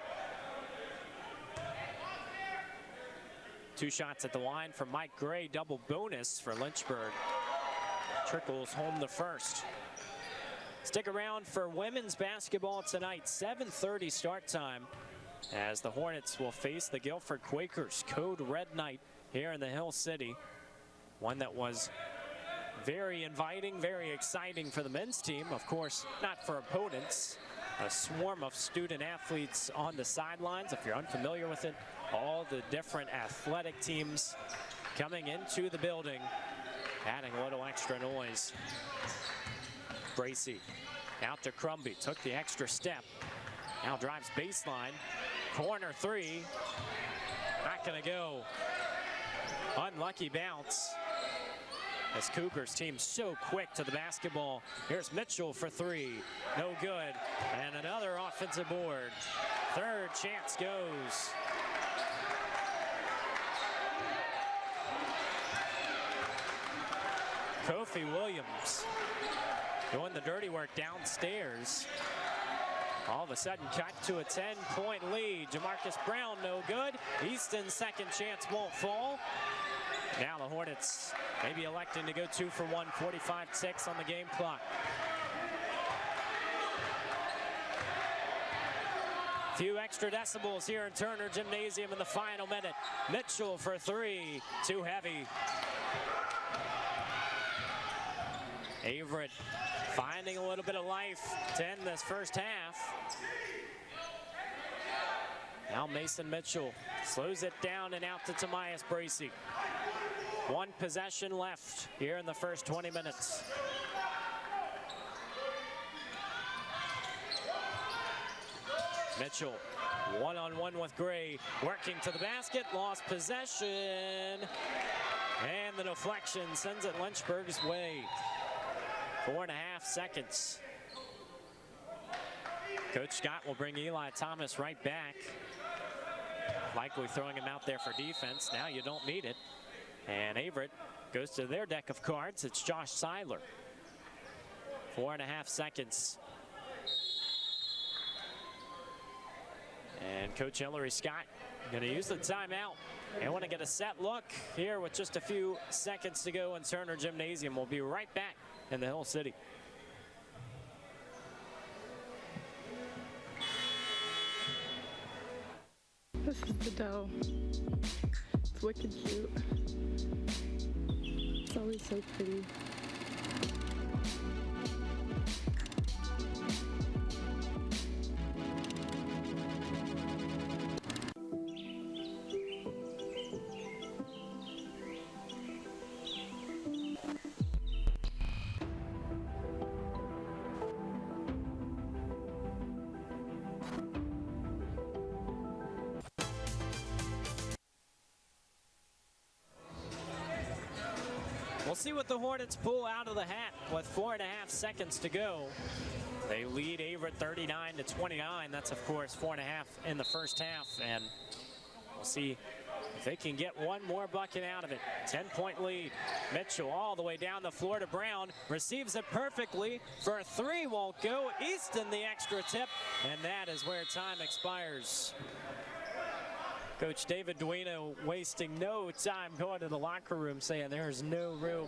2 shots at the line for Mike Gray. Double bonus for Lynchburg. Trickles home the first. Stick around for women's basketball tonight. 7:30 start time as the Hornets will face the Guilford Quakers. Code Red Night here in the Hill City. One that was very inviting, very exciting for the men's team. Of course, not for opponents. a swarm of student athletes on the sidelines. If you're unfamiliar with it, all the different athletic teams coming into the building, adding a little extra noise. Bracy out to Crumby, took the extra step. Now drives baseline, corner three, not gonna go. Unlucky bounce. As Cougars team so quick to the basketball. Here's Mitchell for three, no good. And another offensive board. Third chance goes. Kofi Williams doing the dirty work downstairs. All of a sudden cut to a 10-point lead. Jamarcus Brown no good. Easton's second chance won't fall. Now the Hornets maybe electing to go 2 for 1, 45-6 on the game clock. Few extra decibels here in Turner Gymnasium in the final minute. Mitchell for three, too heavy. Averett finding a little bit of life to end this first half. Now Mason Mitchell slows it down and out to Tomias Bracy. One possession left here in the first 20 minutes. Mitchell, one-on-one with Gray, working to the basket, lost possession, and the deflection sends it Lynchburg's way. 4.5 seconds. Coach Scott will bring Eli Thomas right back. Likely throwing him out there for defense. Now you don't need it. And Averett goes to their deck of cards. It's Josh Seiler. 4.5 seconds. And Coach Hillary Scott going to use the timeout. They want to get a set look here with just a few seconds to go in Turner Gymnasium. We'll be right back in the Hill City. This is the dough. It's wicked cute. It's always so pretty. We'll see what the Hornets pull out of the hat with 4.5 seconds to go. They lead Averett 39-29. That's, of course, 4.5 in the first half. And we'll see if they can get one more bucket out of it. 10-point lead. Mitchell all the way down the floor to Brown. Receives it perfectly for a three. Won't go. Easton the extra tip. And that is where time expires. Coach David Duino wasting no time going to the locker room saying there's no room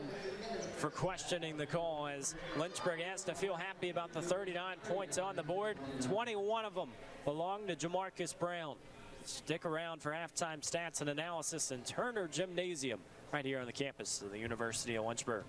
for questioning the call, as Lynchburg has to feel happy about the 39 points on the board. 21 of them belong to Jamarcus Brown. Stick around for halftime stats and analysis in Turner Gymnasium right here on the campus of the University of Lynchburg.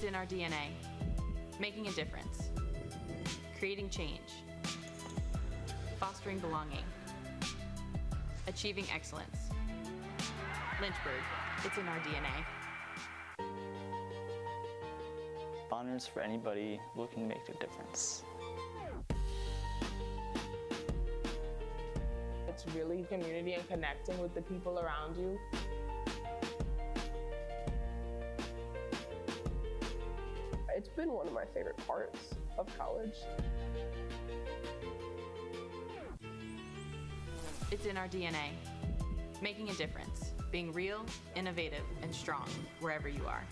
in our DNA. Making a difference. Creating change. Fostering belonging. Achieving excellence. Lynchburg, it's in our DNA. Honors for anybody looking to make a difference. It's really community and connecting with the people around you. It's been one of my favorite parts of college. It's in our DNA. Making a difference. Being real, innovative, and strong wherever you are.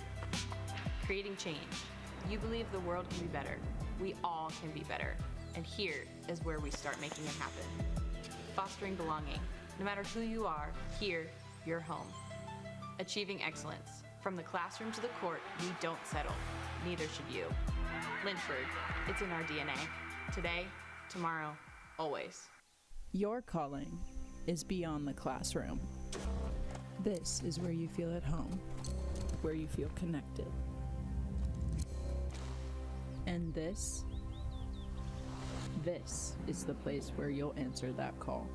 Creating change. You believe the world can be better. We all can be better. And here is where we start making it happen. Fostering belonging. No matter who you are, here, you're home. Achieving excellence. From the classroom to the court, we don't settle. Neither should you. Lynchburg, it's in our DNA. Today, tomorrow, always. Your calling is beyond the classroom. This is where you feel at home, where you feel connected. And this is the place where you'll answer that call.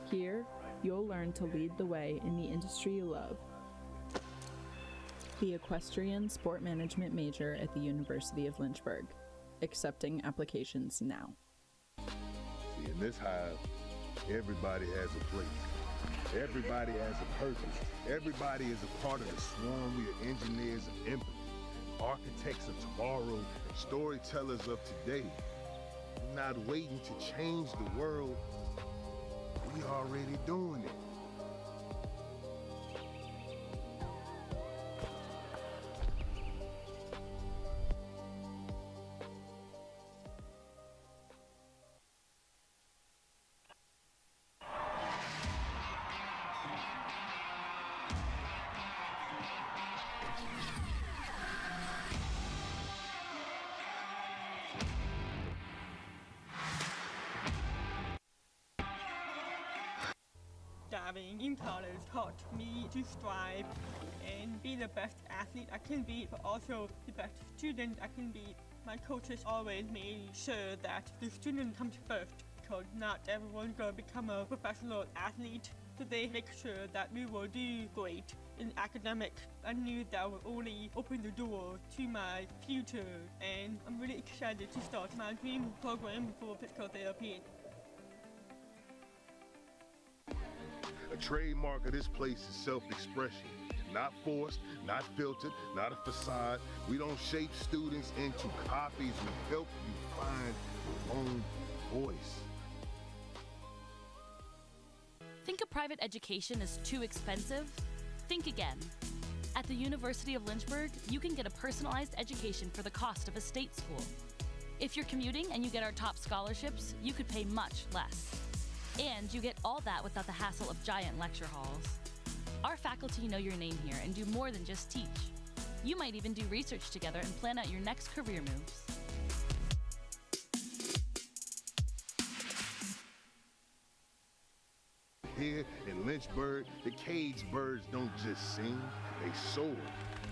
Here, you'll learn to lead the way in the industry you love. The equestrian sport management major at the University of Lynchburg. Accepting applications now. See, in this hive, everybody has a place. Everybody has a purpose. Everybody is a part of the swarm. We are engineers of empathy, architects of tomorrow, and storytellers of today. We're not waiting to change the world. We already doing it. Diving in college taught me to strive and be the best athlete I can be, but also the best student I can be. My coaches always made sure that the student comes first, because not everyone's gonna become a professional athlete. So they make sure that we will do great in academics. I knew that would only open the door to my future, and I'm really excited to start my dream program for physical therapy. A trademark of this place is self-expression. Not forced, not filtered, not a facade. We don't shape students into copies. We help you find your own voice. Think a private education is too expensive? Think again. At the University of Lynchburg, you can get a personalized education for the cost of a state school. If you're commuting and you get our top scholarships, you could pay much less. And you get all that without the hassle of giant lecture halls. Our faculty know your name here and do more than just teach. You might even do research together and plan out your next career moves. Here in Lynchburg, the cage birds don't just sing, they soar.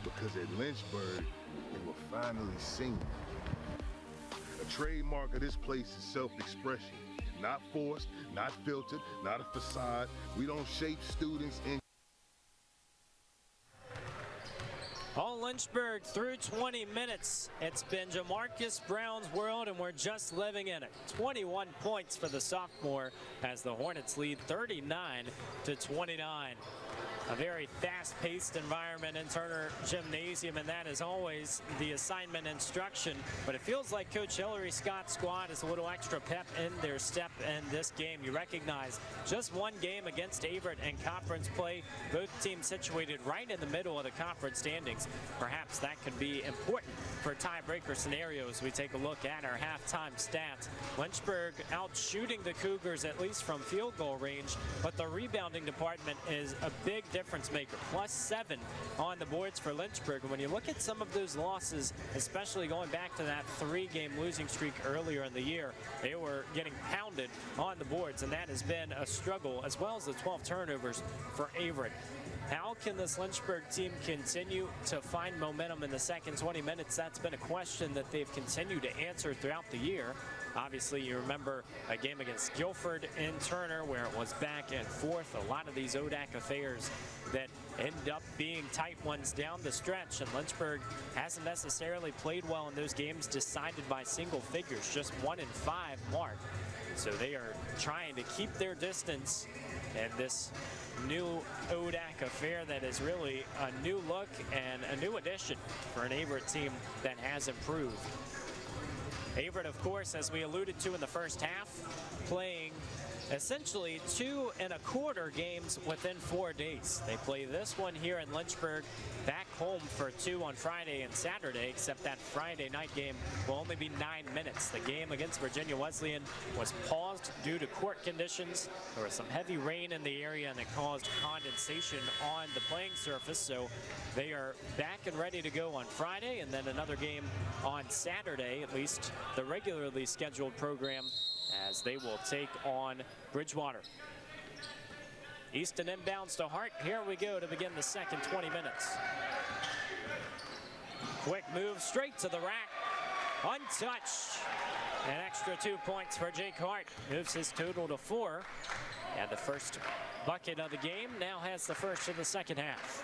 Because at Lynchburg, they will finally sing. A trademark of this place is self-expression. Not forced, not filtered, not a facade. We don't shape students in. All Lynchburg through 20 minutes. It's been Jamarcus Brown's world, and we're just living in it. 21 points for the sophomore as the Hornets lead 39-29. A very fast-paced environment in Turner Gymnasium, and that is always the assignment instruction. But it feels like Coach Hillary Scott's squad is a little extra pep in their step in this game. You recognize just one game against Averett in conference play. Both teams situated right in the middle of the conference standings. Perhaps that could be important for tiebreaker scenarios. We take a look at our halftime stats. Lynchburg out shooting the Cougars, at least from field goal range, but the rebounding department is a big difference maker. +7 on the boards for Lynchburg. And when you look at some of those losses, especially going back to that 3-game losing streak earlier in the year, they were getting pounded on the boards, and that has been a struggle, as well as the 12 turnovers for Averett. How can this Lynchburg team continue to find momentum in the second 20 minutes? That's been a question that they've continued to answer throughout the year. Obviously, you remember a game against Guilford in Turner where it was back and forth. A lot of these ODAC affairs that end up being tight ones down the stretch, and Lynchburg hasn't necessarily played well in those games decided by single figures, just 1-5 mark. So they are trying to keep their distance, and this new ODAC affair that is really a new look and a new addition for an Averett team that has improved. Averett, of course, as we alluded to in the first half, playing essentially 2 1/4 games within 4 days. They play this one here in Lynchburg, back home for 2 on Friday and Saturday, except that Friday night game will only be 9 minutes. The game against Virginia Wesleyan was paused due to court conditions. There was some heavy rain in the area and it caused condensation on the playing surface, so they are back and ready to go on Friday, and then another game on Saturday, at least the regularly scheduled program, as they will take on Bridgewater. Easton inbounds to Hart. Here we go to begin the second 20 minutes. Quick move straight to the rack. Untouched. An extra 2 points for Jake Hart. Moves his total to 4. And the first bucket of the game now has the first of the second half.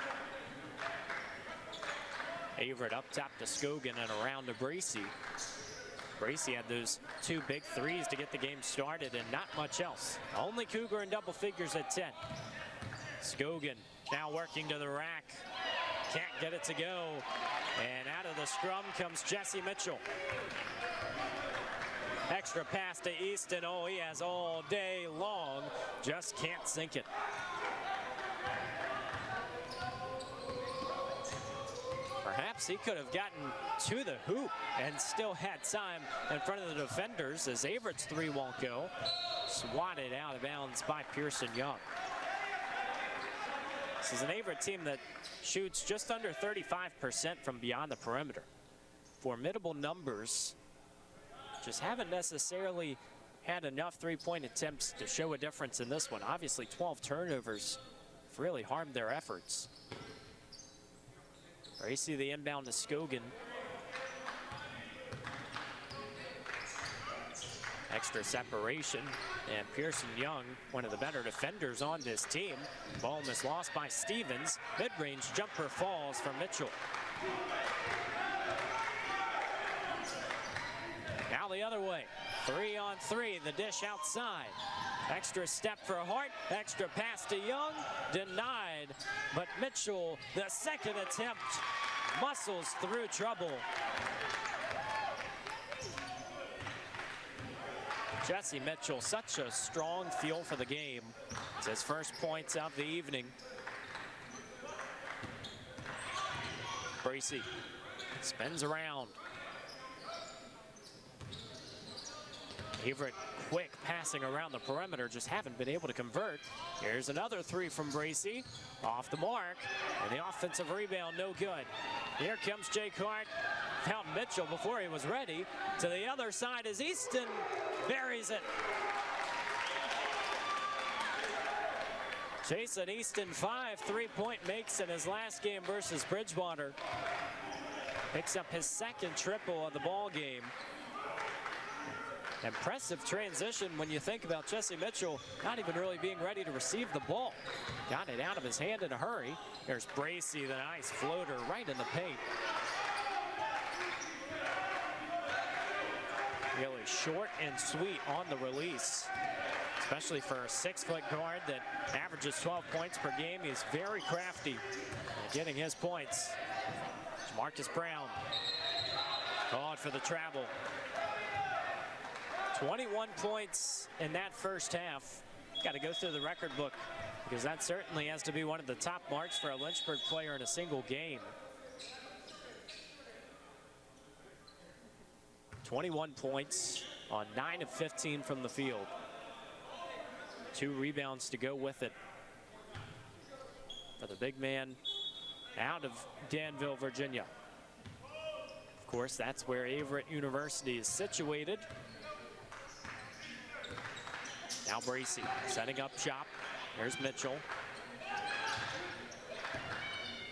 Averett up top to Scogan and around to Bracey. Bracey had those 2 big threes to get the game started and not much else. Only Cougar in double figures at 10. Scogan now working to the rack. Can't get it to go. And out of the scrum comes Jesse Mitchell. Extra pass to Easton. Oh, he has all day long. Just can't sink it. Perhaps he could have gotten to the hoop and still had time in front of the defenders as Averett's 3 won't go. Swatted out of bounds by Pearson Young. This is an Averett team that shoots just under 35% from beyond the perimeter. Formidable numbers. Just haven't necessarily had enough 3-point attempts to show a difference in this one. Obviously, 12 turnovers have really harmed their efforts. Bracey the inbound to Scogan. Extra separation, and Pearson Young, one of the better defenders on this team. Ball is lost by Stevens. Mid-range jumper falls for Mitchell. Now the other way. 3-on-3, the dish outside. Extra step for Hart, extra pass to Young, denied, but Mitchell, the second attempt, muscles through trouble. Jesse Mitchell, such a strong feel for the game. It's his first points of the evening. Bracey spins around. Averett quick passing around the perimeter, just haven't been able to convert. Here's another 3 from Bracey, off the mark, and the offensive rebound no good. Here comes Jake Hart, found Mitchell before he was ready. To the other side is Easton, buries it. Jason Easton, 5 3-point makes in his last game versus Bridgewater. Picks up his second triple of the ball game. Impressive transition when you think about Jesse Mitchell not even really being ready to receive the ball. Got it out of his hand in a hurry. There's Bracey, the nice floater right in the paint. Really short and sweet on the release, especially for a 6-foot guard that averages 12 points per game. He's very crafty at getting his points. Marcus Brown called for the travel. 21 points in that first half. Got to go through the record book because that certainly has to be one of the top marks for a Lynchburg player in a single game. 21 points on 9 of 15 from the field. 2 rebounds to go with it. for the big man out of Danville, Virginia. Of course, that's where Averett University is situated. Now Bracey setting up shop. There's Mitchell.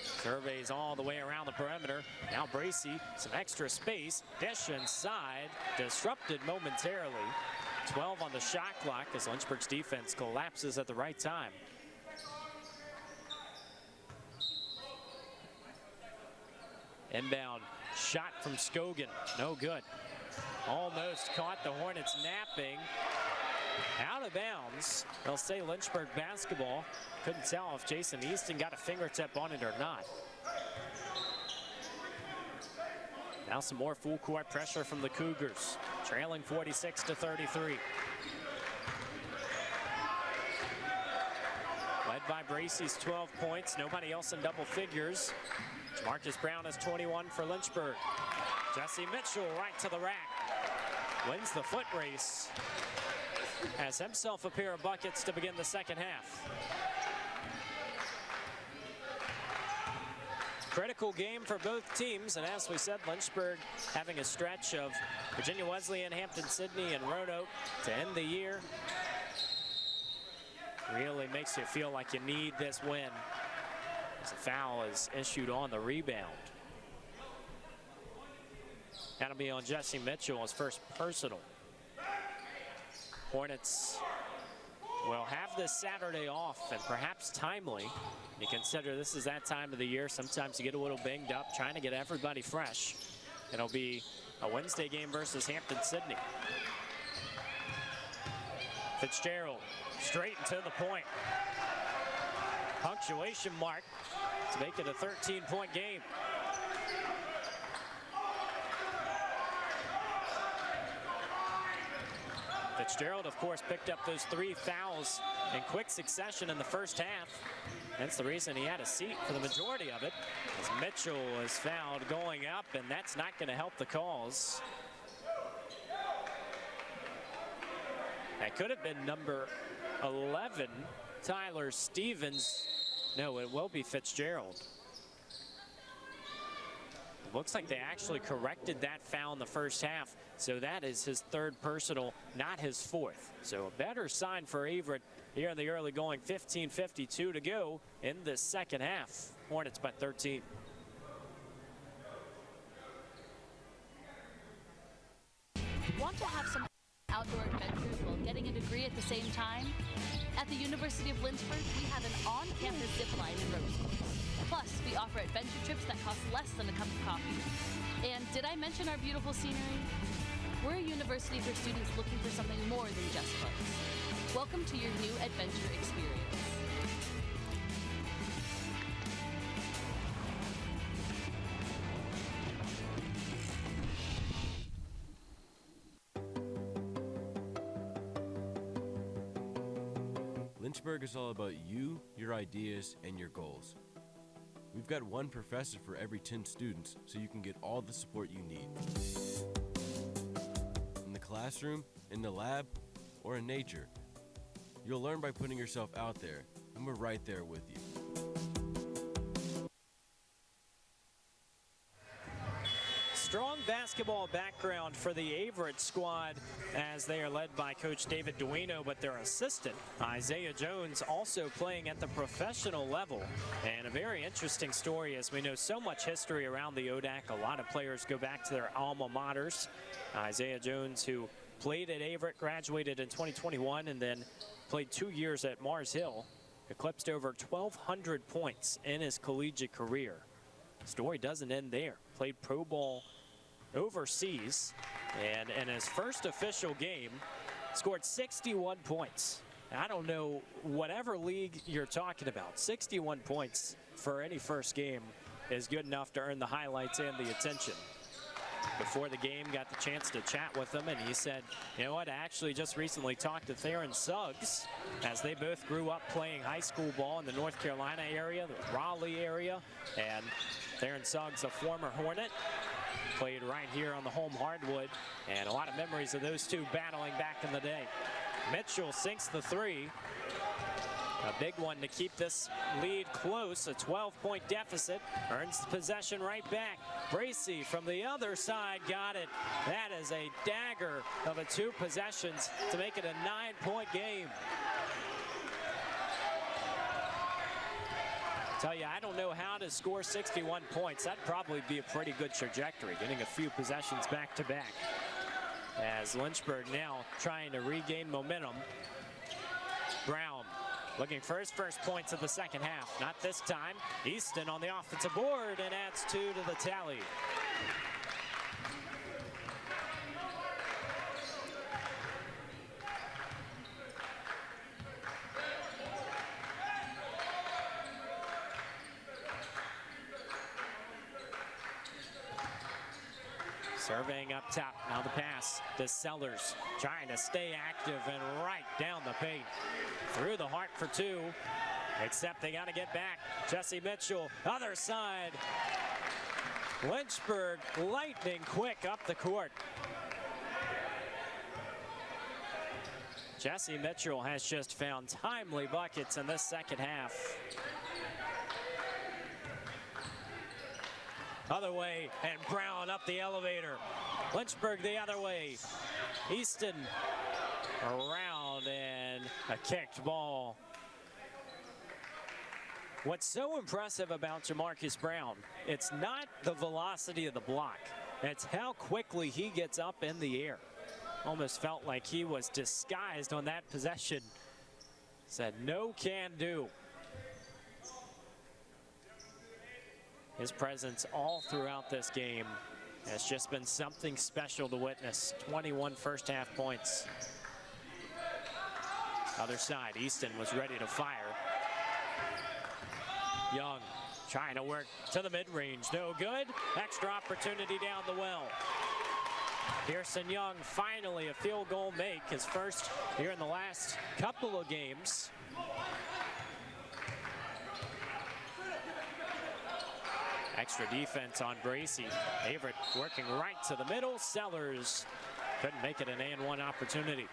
Surveys all the way around the perimeter. Now Bracey, some extra space. Dish inside, disrupted momentarily. 12 on the shot clock as Lynchburg's defense collapses at the right time. Inbound shot from Scogan, no good. Almost caught the Hornets napping. Out of bounds. They'll say Lynchburg basketball. Couldn't tell if Jason Easton got a fingertip on it or not. Now some more full court pressure from the Cougars, trailing 46-33. Led by Bracey's 12 points, nobody else in double figures. Marcus Brown has 21 for Lynchburg. Jesse Mitchell right to the rack. Wins the foot race. Has himself a pair of buckets to begin the second half. Critical game for both teams, and as we said, Lynchburg having a stretch of Virginia Wesleyan, Hampton-Sydney, and Roanoke to end the year. Really makes you feel like you need this win, as a foul is issued on the rebound. That'll be on Jesse Mitchell, his first personal. Hornets will have this Saturday off, and perhaps timely. You consider this is that time of the year. Sometimes you get a little banged up, trying to get everybody fresh. It'll be a Wednesday game versus Hampton-Sydney. Fitzgerald straight and to the point. Punctuation mark to make it a 13-point game. Fitzgerald, of course, picked up those 3 fouls in quick succession in the first half. That's the reason he had a seat for the majority of it, as Mitchell is fouled going up, and that's not going to help the cause. That could have been number 11, Tyler Stevens. No, it will be Fitzgerald. It looks like they actually corrected that foul in the first half, so that is his 3rd personal, not his 4th. So a better sign for Averett here in the early going. 15:52 to go in the second half. Hornets by 13. Want to have some outdoor adventures while getting a degree at the same time? At the University of Lynchburg, we have an on-campus zip line and rope course. Plus, we offer adventure trips that cost less than a cup of coffee. And did I mention our beautiful scenery? We're a university for students looking for something more than just books. Welcome to your new adventure experience. Lynchburg is all about you, your ideas, and your goals. We've got one professor for every 10 students, so you can get all the support you need. In the classroom, in the lab, or in nature, you'll learn by putting yourself out there, and we're right there with you. Strong basketball background for the Averett squad, as they are led by Coach David Duino, but their assistant, Isaiah Jones, also playing at the professional level. And a very interesting story, as we know so much history around the ODAC. A lot of players go back to their alma maters. Isaiah Jones, who played at Averett, graduated in 2021, and then played 2 years at Mars Hill, eclipsed over 1,200 points in his collegiate career. Story doesn't end there. Played pro ball overseas, and in his first official game, scored 61 points. I don't know whatever league you're talking about. 61 points for any first game is good enough to earn the highlights and the attention. Before the game, got the chance to chat with him, and he said, you know what, I actually just recently talked to Theron Suggs, as they both grew up playing high school ball in the North Carolina area, the Raleigh area, and Theron Suggs, a former Hornet, played right here on the home hardwood, and a lot of memories of those two battling back in the day. Mitchell sinks the 3. A big one to keep this lead close, a 12-point deficit. Earns the possession right back. Bracey from the other side got it. That is a dagger of a 2 possessions to make it a 9-point game. Tell you, I don't know how to score 61 points. That'd probably be a pretty good trajectory, getting a few possessions back to back. As Lynchburg now trying to regain momentum. Brown looking for his first points of the second half. Not this time. Easton on the offensive board and adds 2 to the tally. Surveying up top, now the pass to Sellers, trying to stay active and right down the paint. Through the heart for 2, except they got to get back. Jesse Mitchell, other side. Lynchburg lightning quick up the court. Jesse Mitchell has just found timely buckets in this second half. Other way, and Brown up the elevator. Lynchburg the other way. Easton around, and a kicked ball. What's so impressive about Jamarcus Brown, it's not the velocity of the block. It's how quickly he gets up in the air. Almost felt like he was disguised on that possession. Said no can do. His presence all throughout this game has just been something special to witness. 21 first half points. Other side, Easton was ready to fire. Young trying to work to the mid-range, no good. Extra opportunity down the well. Pearson Young finally a field goal make, his first here in the last couple of games. Extra defense on Bracey. Averett working right to the middle. Sellers couldn't make it an and-one opportunity.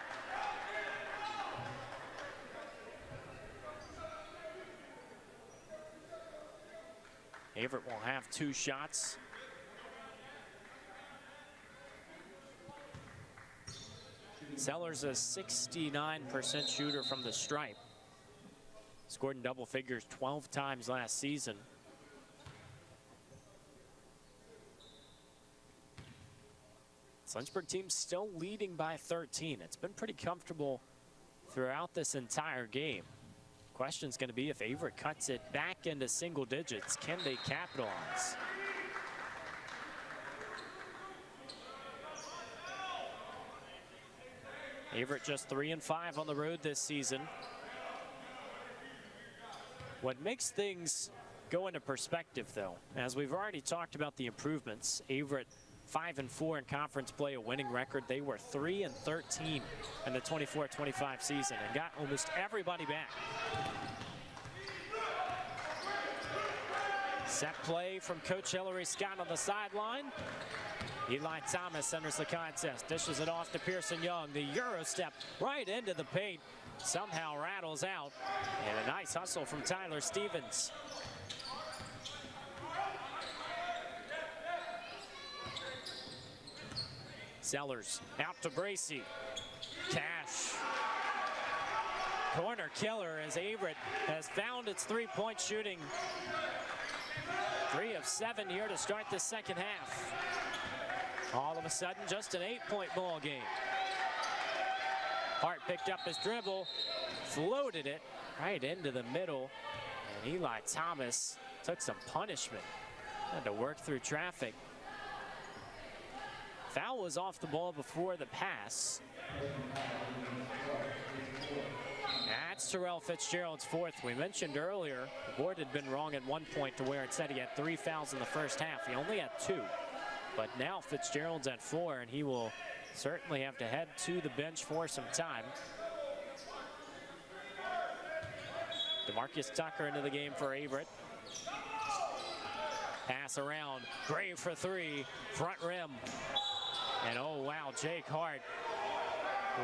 Averett will have 2 shots. Sellers a 69% shooter from the stripe. Scored in double figures 12 times last season. This Lynchburg team still leading by 13. It's been pretty comfortable throughout this entire game. Question's going to be if Averett cuts it back into single digits, can they capitalize? Averett just 3-5 on the road this season. What makes things go into perspective, though, as we've already talked about the improvements, Averett 5-4 in conference play, a winning record. They were 3-13 in the 24-25 season and got almost everybody back. Set play from Coach Hillary Scott on the sideline. Eli Thomas enters the contest, dishes it off to Pearson Young. The Euro step right into the paint, somehow rattles out. And a nice hustle from Tyler Stevens. Sellers out to Bracey. Cash. Corner killer as Averett has found its three-point shooting. 3 of 7 here to start the second half. All of a sudden, just an 8-point ball game. Hart picked up his dribble, floated it right into the middle, and Eli Thomas took some punishment. Had to work through traffic. Foul was off the ball before the pass. That's Terrell Fitzgerald's 4th. We mentioned earlier, the board had been wrong at one point to where it said he had 3 fouls in the first half. He only had 2. But now Fitzgerald's at 4, and he will certainly have to head to the bench for some time. DeMarcus Tucker into the game for Averett. Pass around, Gray for 3, front rim. And oh wow, Jake Hart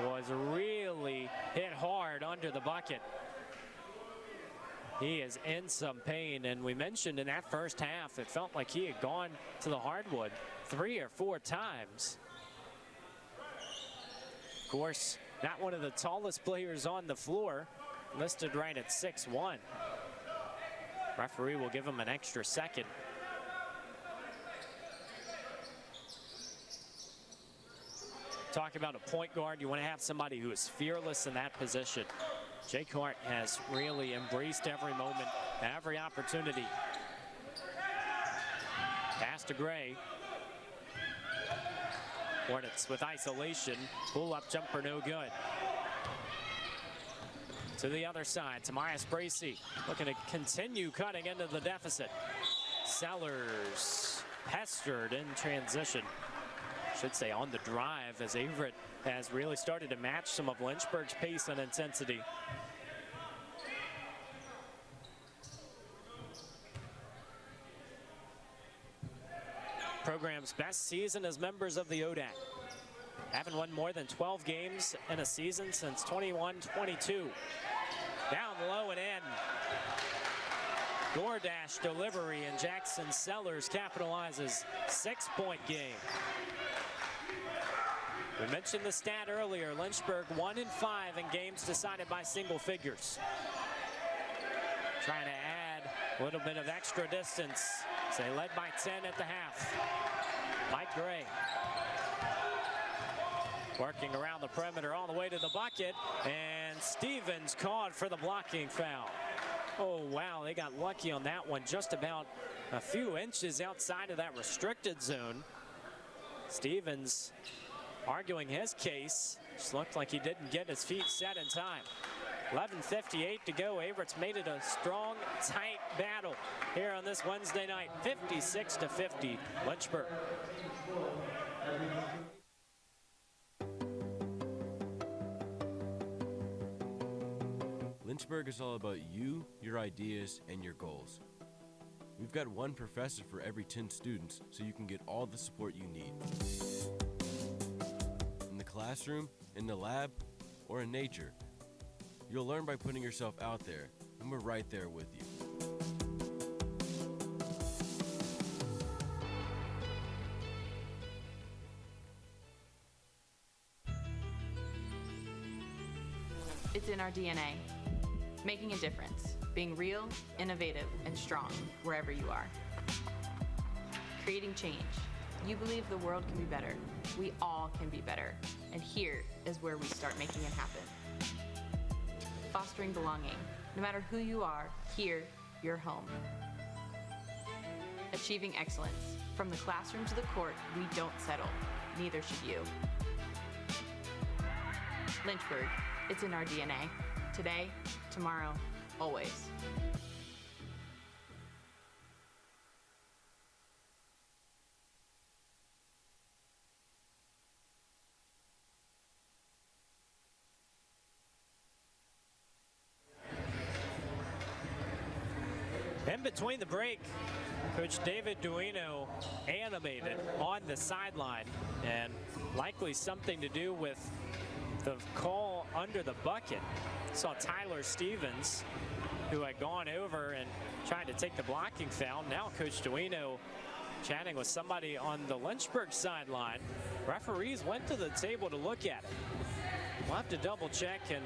was really hit hard under the bucket. He is in some pain, and we mentioned in that first half, it felt like he had gone to the hardwood 3 or 4 times. Of course, not one of the tallest players on the floor, listed right at 6'1". Referee will give him an extra second. Talk about a point guard, you want to have somebody who is fearless in that position. Jake Hart has really embraced every moment, every opportunity. Pass to Gray. Hornets with isolation. Pull-up jumper no good. To the other side, Tobias Bracey looking to continue cutting into the deficit. Sellers pestered in transition. Should say on the drive, as Averett has really started to match some of Lynchburg's pace and intensity. Program's best season as members of the ODAC. Haven't won more than 12 games in a season since 21-22. Down low and in. DoorDash delivery, and Jackson Sellers capitalizes. 6-point game. We mentioned the stat earlier. Lynchburg 1-5 in games decided by single figures. Trying to add a little bit of extra distance. So they led by 10 at the half. Mike Gray working around the perimeter all the way to the bucket, and Stevens called for the blocking foul. Oh wow, they got lucky on that one, just about a few inches outside of that restricted zone. Stevens arguing his case. Just looked like he didn't get his feet set in time. 11:58 to go. Averett's made it a strong, tight battle here on this Wednesday night. 56-50, Lynchburg. Lynchburg is all about you, your ideas, and your goals. We've got one professor for every 10 students, so you can get all the support you need. In the classroom, in the lab, or in nature. You'll learn by putting yourself out there, and we're right there with you. It's in our DNA. Making a difference. Being real, innovative, and strong wherever you are. Creating change. You believe the world can be better. We all can be better. And here is where we start making it happen. Fostering belonging. No matter who you are, here, you're home. Achieving excellence. From the classroom to the court, we don't settle. Neither should you. Lynchburg, it's in our DNA. Today, tomorrow, always. In between the break, Coach David Duino animated on the sideline, and likely something to do with the call under the bucket. Saw Tyler Stevens, who had gone over and tried to take the blocking foul. Now Coach Duino chatting with somebody on the Lynchburg sideline. Referees went to the table to look at it. We'll have to double check and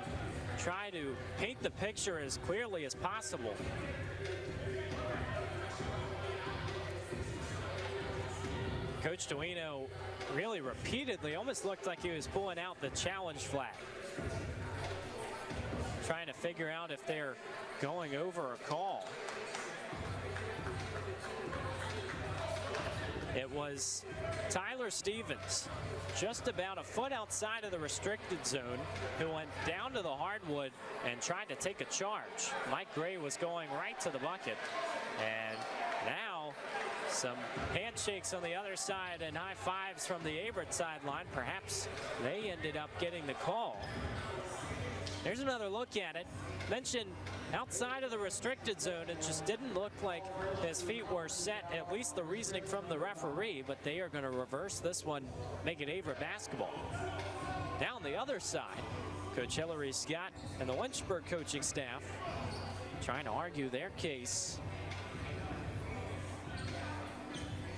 try to paint the picture as clearly as possible. Coach Duino really repeatedly almost looked like he was pulling out the challenge flag. Trying to figure out if they're going over a call. It was Tyler Stevens, just about a foot outside of the restricted zone, who went down to the hardwood and tried to take a charge. Mike Gray was going right to the bucket. And now some handshakes on the other side and high fives from the Averett sideline. Perhaps they ended up getting the call. Here's another look at it. Mentioned outside of the restricted zone, it just didn't look like his feet were set, at least the reasoning from the referee, but they are going to reverse this one, make it Averett basketball. Down the other side, Coach Hillary Scott and the Lynchburg coaching staff trying to argue their case.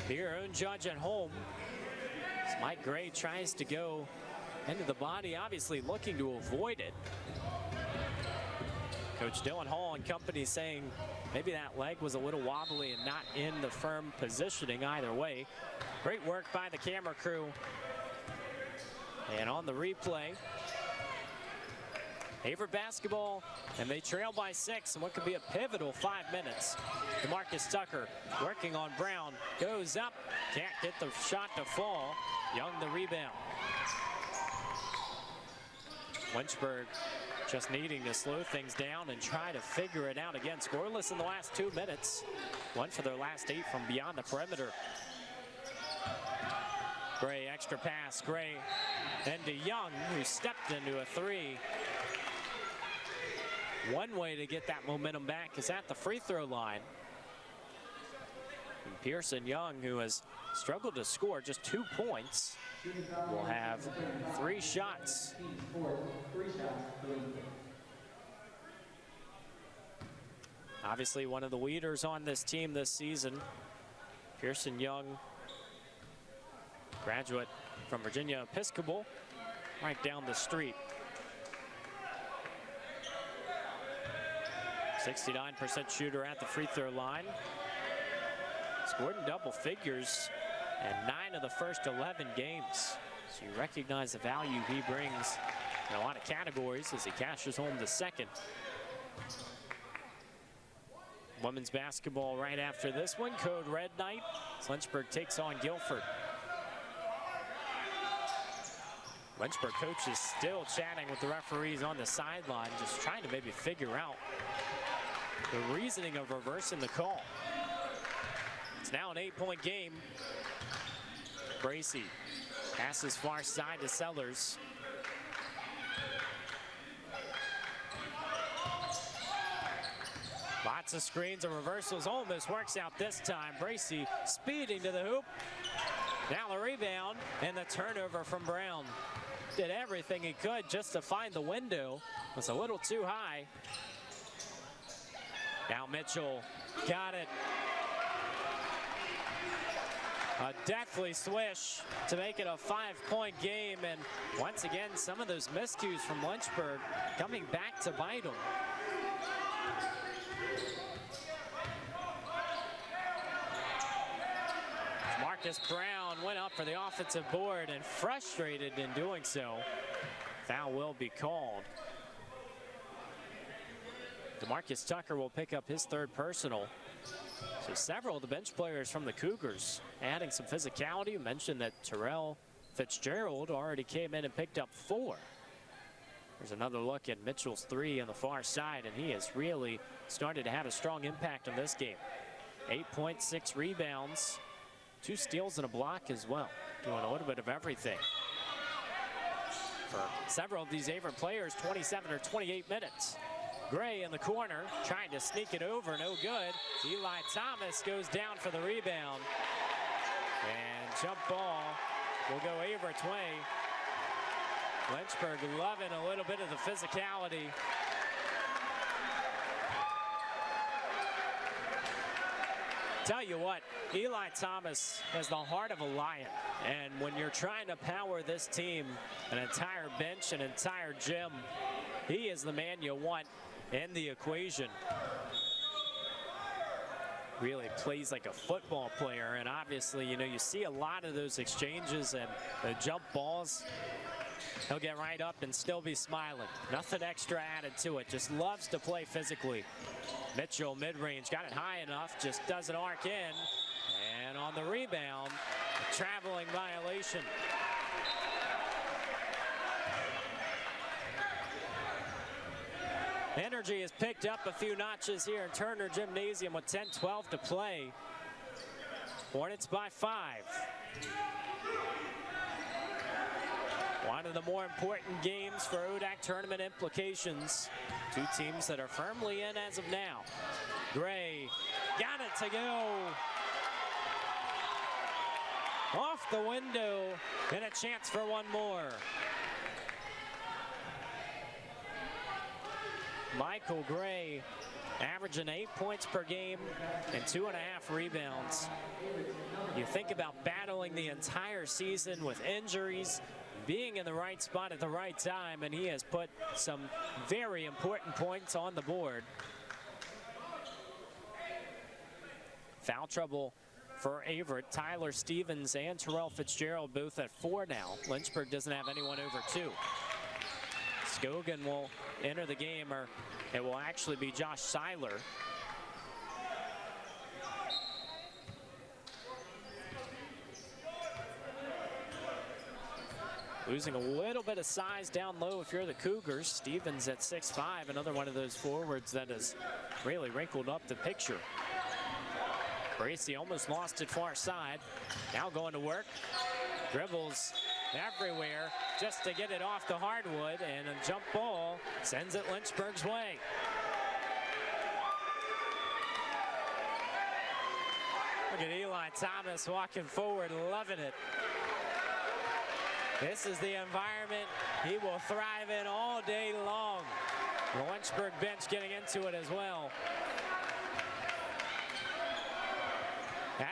Be your own judge at home. As Mike Gray tries to go into the body, obviously looking to avoid it. Coach Dylan Hall and company saying maybe that leg was a little wobbly and not in the firm positioning either way. Great work by the camera crew. And on the replay, Averett basketball, and they trail by 6 in what could be a pivotal 5 minutes. DeMarcus Tucker working on Brown, goes up, can't get the shot to fall. Young the rebound. Lynchburg just needing to slow things down and try to figure it out again. Scoreless in the last 2 minutes. 1 for their last 8 from beyond the perimeter. Gray, extra pass, Gray into Young, who stepped into a 3. One way to get that momentum back is at the free throw line. And Pearson Young, who has struggled to score just 2 points, will have 3 shots. Obviously one of the leaders on this team this season. Pearson Young, graduate from Virginia Episcopal, right down the street. 69% shooter at the free throw line. Scored in double figures in 9 of the first 11 games. So you recognize the value he brings in a lot of categories as he cashes home the second. Women's basketball right after this one. Code Red Night. Lynchburg takes on Guilford. Lynchburg coaches still chatting with the referees on the sideline, just trying to maybe figure out the reasoning of reversing the call. It's now an 8-point game. Bracy passes far side to Sellers. Lots of screens and reversals, almost works out this time. Bracy speeding to the hoop. Now the rebound and the turnover from Brown. Did everything he could just to find the window. Was a little too high. Now Mitchell got it. A deathly swish to make it a 5-point game. And once again, some of those miscues from Lynchburg coming back to bite them. Marcus Brown went up for the offensive board and frustrated in doing so. Foul will be called. DeMarcus Tucker will pick up his 3rd personal. So several of the bench players from the Cougars adding some physicality. You mentioned that Terrell Fitzgerald already came in and picked up 4. There's another look at Mitchell's 3 on the far side, and he has really started to have a strong impact on this game. 8.6 rebounds, 2 steals and a block as well. Doing a little bit of everything. For several of these Averett players, 27 or 28 minutes. Gray in the corner, trying to sneak it over, no good. Eli Thomas goes down for the rebound. And jump ball will go Averett's way. Lynchburg loving a little bit of the physicality. Tell you what, Eli Thomas has the heart of a lion. And when you're trying to power this team, an entire bench, an entire gym, he is the man you want in the equation. Really plays like a football player, and obviously, you know, you see a lot of those exchanges and the jump balls. He'll get right up and still be smiling. Nothing extra added to it, just loves to play physically. Mitchell mid-range, got it high enough, just doesn't arc in. And on the rebound, a traveling violation. Energy has picked up a few notches here in Turner Gymnasium with 10-12 to play. Hornets by 5. One of the more important games for ODAC tournament implications. 2 teams that are firmly in as of now. Gray got it to go. Off the window and a chance for one more. Michael Gray averaging 8 points per game and 2.5 rebounds. You think about battling the entire season with injuries, being in the right spot at the right time, and he has put some very important points on the board. Foul trouble for Averett. Tyler Stevens and Terrell Fitzgerald both at 4 now. Lynchburg doesn't have anyone over 2. Scogan will enter the game, or it will actually be Josh Seiler. Losing a little bit of size down low if you're the Cougars. Stevens at 6'5", another one of those forwards that has really wrinkled up the picture. Bracy almost lost it far side. Now going to work. Dribbles everywhere just to get it off the hardwood, and a jump ball sends it Lynchburg's way. Look at Eli Thomas walking forward, loving it. This is the environment he will thrive in all day long. The Lynchburg bench getting into it as well.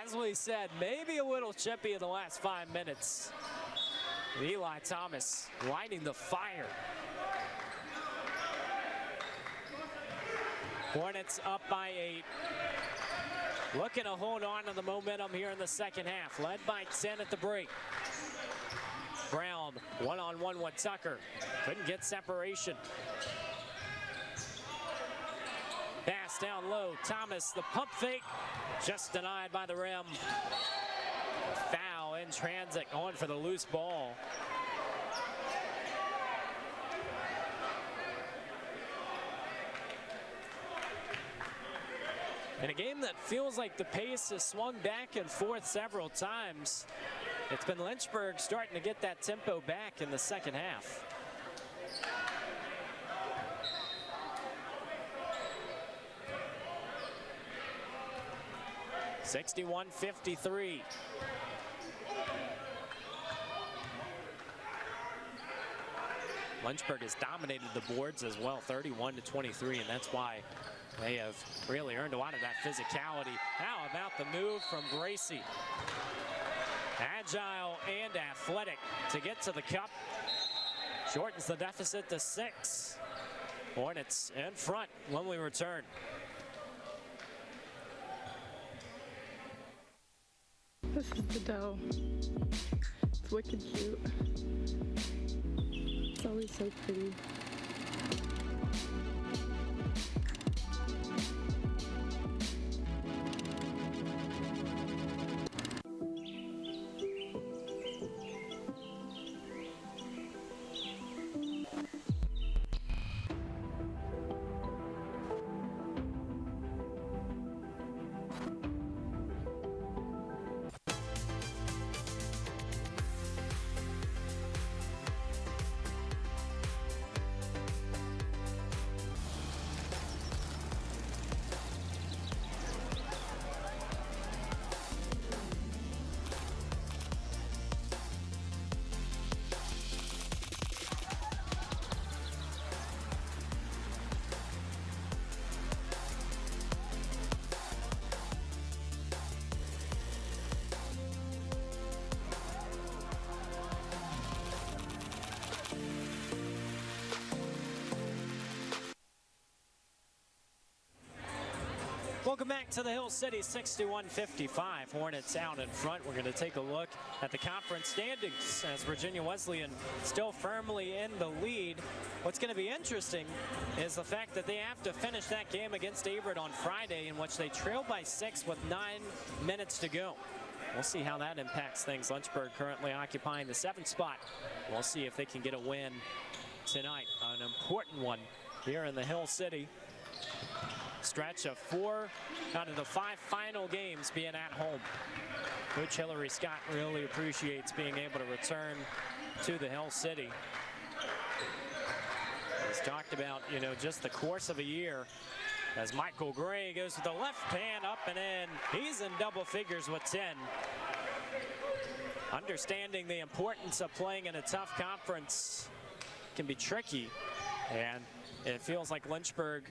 As we said, maybe a little chippy in the last 5 minutes. Eli Thomas lighting the fire. Hornets up by 8. Looking to hold on to the momentum here in the second half. Led by 10 at the break. Brown one-on-one with Tucker. Couldn't get separation. Pass down low. Thomas, the pump fake, just denied by the rim. Foul in transit, going for the loose ball. In a game that feels like the pace has swung back and forth several times, it's been Lynchburg starting to get that tempo back in the second half. (61-53). Lynchburg has dominated the boards as well, 31-23, and that's why they have really earned a lot of that physicality. How about the move from Bracy? Agile and athletic to get to the cup. Shortens the deficit to 6. Hornets in front when we return. This is the dough. It's wicked cute. It's always so pretty. Welcome back to the Hill City, 61-55. Hornets out in front. We're going to take a look at the conference standings as Virginia Wesleyan still firmly in the lead. What's going to be interesting is the fact that they have to finish that game against Averett on Friday, in which they trail by 6 with 9 minutes to go. We'll see how that impacts things. Lynchburg currently occupying the 7th spot. We'll see if they can get a win tonight, an important one here in the Hill City. Stretch of 4 out of the 5 final games being at home. Coach Hillary Scott really appreciates being able to return to the Hill City. He's talked about, just the course of a year as Michael Gray goes with the left hand up and in. He's in double figures with 10. Understanding the importance of playing in a tough conference can be tricky, and it feels like Lynchburg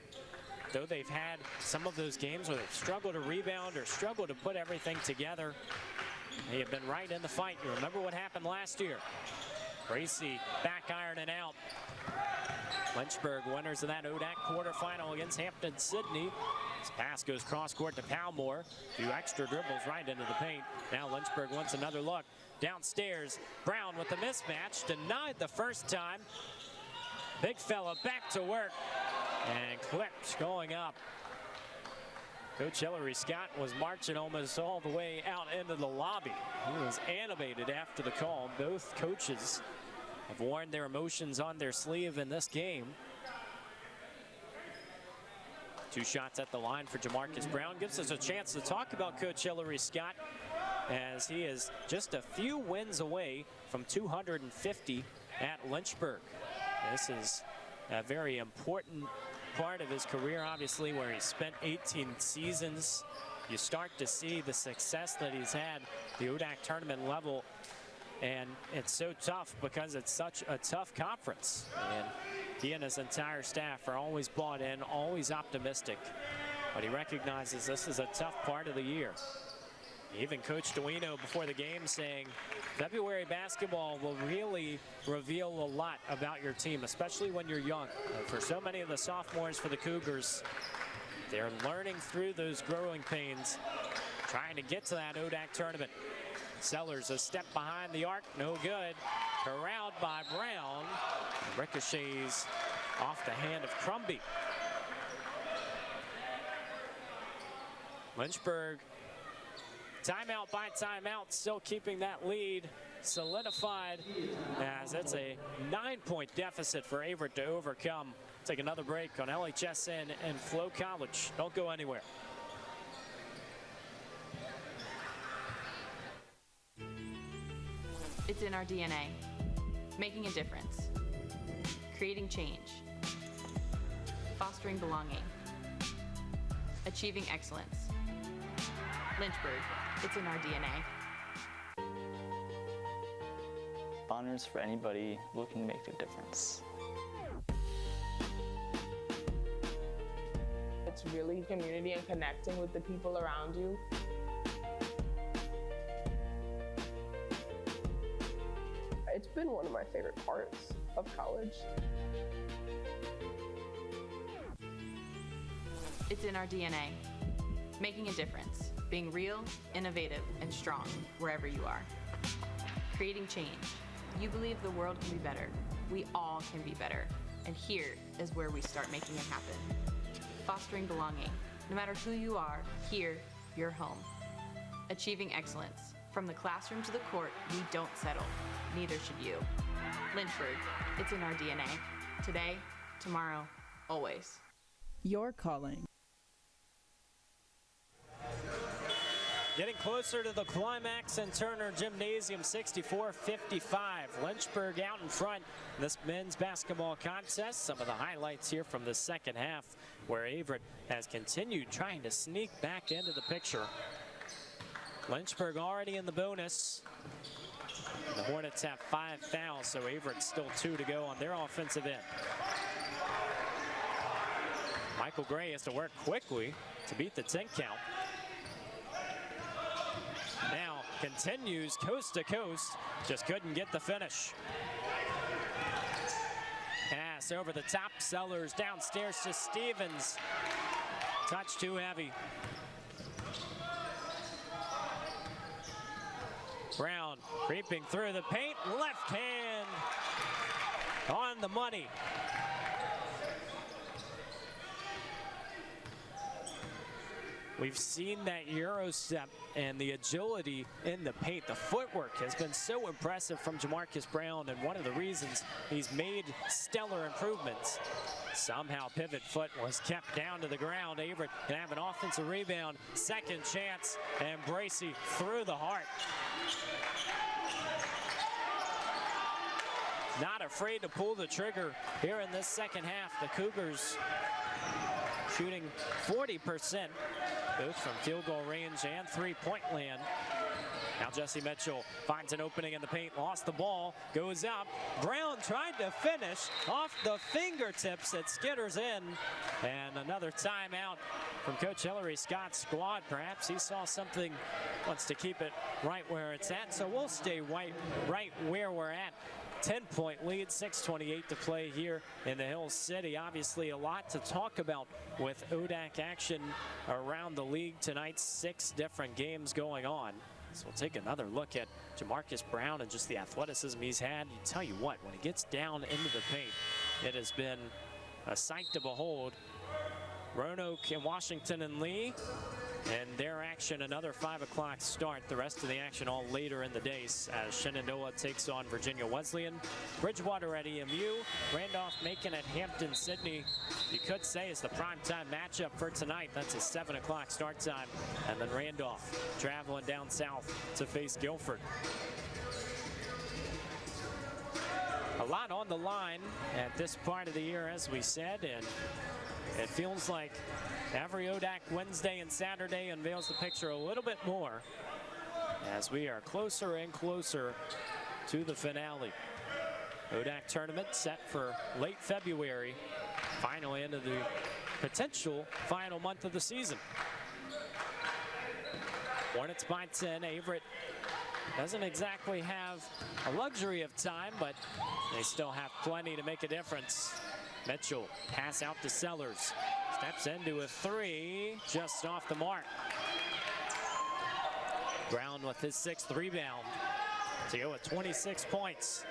though they've had some of those games where they've struggled to rebound or struggled to put everything together, they have been right in the fight. You remember what happened last year. Bracy back ironing out. Lynchburg winners of that ODAC quarterfinal against Hampton-Sydney. This pass goes cross court to Palmore. A few extra dribbles right into the paint. Now Lynchburg wants another look. Downstairs, Brown with the mismatch. Denied the first time. Big fella back to work. And clipped going up. Coach Hillary Scott was marching almost all the way out into the lobby. He was animated after the call. Both coaches have worn their emotions on their sleeve in this game. 2 shots at the line for Jamarcus Brown. Gives us a chance to talk about Coach Hillary Scott, as he is just a few wins away from 250 at Lynchburg. This is a very important part of his career, obviously, where he spent 18 seasons. You start to see the success that he's had, the ODAC tournament level, and it's so tough because it's such a tough conference. And he and his entire staff are always bought in, always optimistic, but he recognizes this is a tough part of the year. Even Coach Duino before the game saying February basketball will really reveal a lot about your team, especially when you're young. And for so many of the sophomores for the Cougars, they're learning through those growing pains, trying to get to that ODAC tournament. Sellers a step behind the arc, no good. Corralled by Brown. Ricochets off the hand of Crumby. Lynchburg, timeout by timeout, still keeping that lead solidified, as it's a 9-point deficit for Averett to overcome. Take another break on LHSN and Flo College. Don't go anywhere. It's in our DNA. Making a difference. Creating change. Fostering belonging. Achieving excellence. Lynchburg, it's in our DNA. Honors for anybody looking to make a difference. It's really community and connecting with the people around you. It's been one of my favorite parts of college. It's in our DNA. Making a difference. Being real, innovative, and strong wherever you are. Creating change. You believe the world can be better. We all can be better. And here is where we start making it happen. Fostering belonging. No matter who you are, here, you're home. Achieving excellence. From the classroom to the court, we don't settle. Neither should you. Lynchburg, it's in our DNA. Today, tomorrow, always. Your calling. Getting closer to the climax in Turner Gymnasium, 64-55. Lynchburg out in front in this men's basketball contest. Some of the highlights here from the second half, where Averett has continued trying to sneak back into the picture. Lynchburg already in the bonus. The Hornets have 5 fouls, so Averett still 2 to go on their offensive end. Michael Gray has to work quickly to beat the 10 count. Now continues coast to coast, just couldn't get the finish. Pass over the top, Sellers downstairs to Stevens. Touch too heavy. Brown creeping through the paint, left hand on the money. We've seen that Euro step and the agility in the paint. The footwork has been so impressive from Jamarcus Brown, and one of the reasons he's made stellar improvements. Somehow pivot foot was kept down to the ground. Averett can have an offensive rebound. Second chance, and Bracy through the heart. Not afraid to pull the trigger here in this second half. The Cougars shooting 40%, both from field goal range and three-point land. Now Jesse Mitchell finds an opening in the paint, lost the ball, goes up. Brown tried to finish off the fingertips. It skitters in. And another timeout from Coach Hillary Scott's squad. Perhaps he saw something, wants to keep it right where it's at. So we'll stay right where we're at. 10-point lead, 6:28 to play here in the Hill City. Obviously a lot to talk about with ODAC action around the league tonight. 6 different games going on. So we'll take another look at Jamarcus Brown and just the athleticism he's had. You tell you what, when he gets down into the paint, it has been a sight to behold. Roanoke and Washington and Lee, and their action, another 5 o'clock start. The rest of the action all later in the day as Shenandoah takes on Virginia Wesleyan. Bridgewater at EMU, Randolph-Macon at Hampton-Sydney. You could say is the primetime matchup for tonight. That's a 7 o'clock start time. And then Randolph traveling down south to face Guilford. A lot on the line at this part of the year, as we said, and it feels like every ODAC Wednesday and Saturday unveils the picture a little bit more as we are closer and closer to the finale. ODAC tournament set for late February, finally into the potential final month of the season. Hornets by 10. Averett doesn't exactly have a luxury of time, but they still have plenty to make a difference. Mitchell, pass out to Sellers. Steps into a 3, just off the mark. Brown with his 6th rebound to go with 26 points.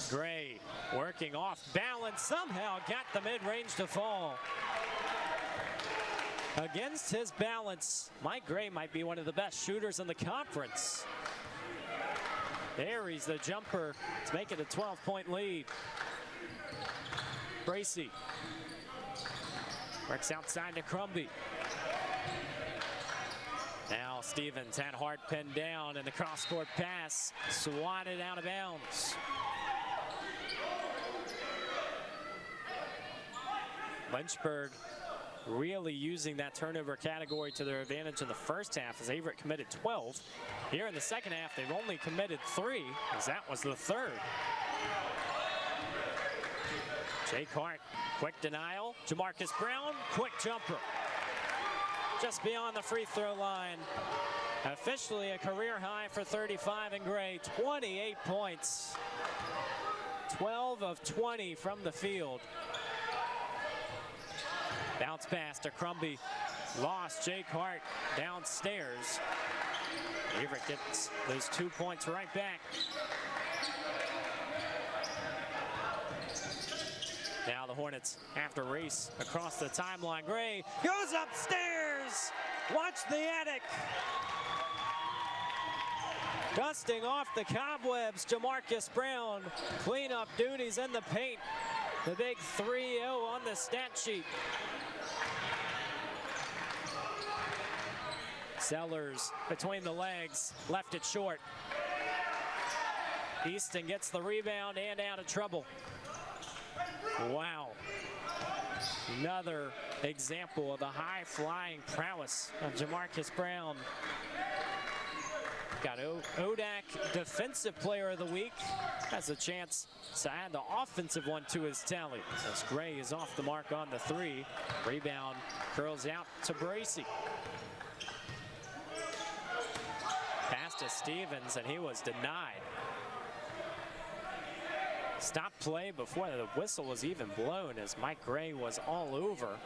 Gray working off balance, somehow got the mid-range to fall. Against his balance, Mike Gray might be one of the best shooters in the conference. There he's the jumper to make it a 12-point lead. Bracy works outside to Crumby. Now Stevens had Hart pinned down, and the cross-court pass swatted out of bounds. Lynchburg really using that turnover category to their advantage in the first half as Averett committed 12. Here in the second half, they've only committed 3, as that was the 3rd. Jake Hart, quick denial. Jamarcus Brown, quick jumper. Just beyond the free throw line. Officially a career high for 35 in Gray, 28 points. 12 of 20 from the field. Bounce pass to Crumby. Lost Jake Hart downstairs. Averett gets those 2 points right back. Now the Hornets have to race across the timeline. Gray goes upstairs. Watch the attic. Dusting off the cobwebs, Jamarcus Brown. Cleanup duties in the paint. The big 3-0 on the stat sheet. Sellers between the legs, left it short. Easton gets the rebound and out of trouble. Wow. Another example of the high-flying prowess of Jamarcus Brown. Got ODAC Defensive Player of the Week. Has a chance to add the offensive one to his tally. As Gray is off the mark on the 3. Rebound curls out to Bracy. Pass to Stevens, and he was denied. Stop play before the whistle was even blown as Mike Gray was all over.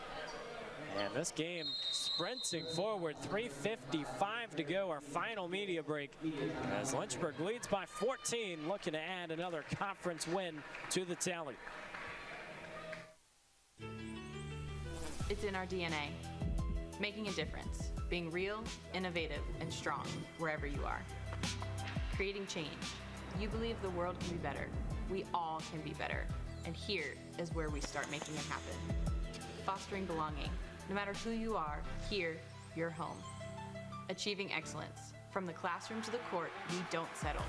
And this game sprinting forward, 3:55 to go, our final media break, as Lynchburg leads by 14, looking to add another conference win to the tally. It's in our DNA. Making a difference, being real, innovative, and strong wherever you are. Creating change. You believe the world can be better. We all can be better. And here is where we start making it happen. Fostering belonging. No matter who you are, here, you're home. Achieving excellence. From the classroom to the court, we don't settle.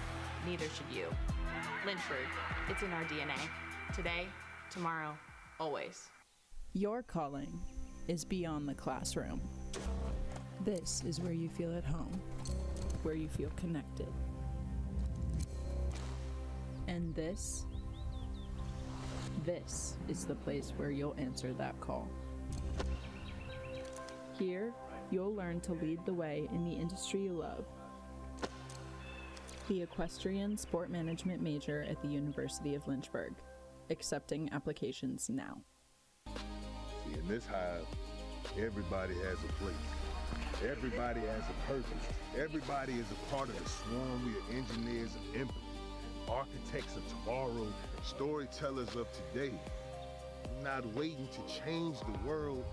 Neither should you. Lynchburg, it's in our DNA. Today, tomorrow, always. Your calling is beyond the classroom. This is where you feel at home, where you feel connected. And this is the place where you'll answer that call. Here, you'll learn to lead the way in the industry you love. The equestrian sport management major at the University of Lynchburg. Accepting applications now. See, in this hive, everybody has a place. Everybody has a purpose. Everybody is a part of the swarm. We are engineers of empathy, architects of tomorrow, and storytellers of today. We're not waiting to change the world.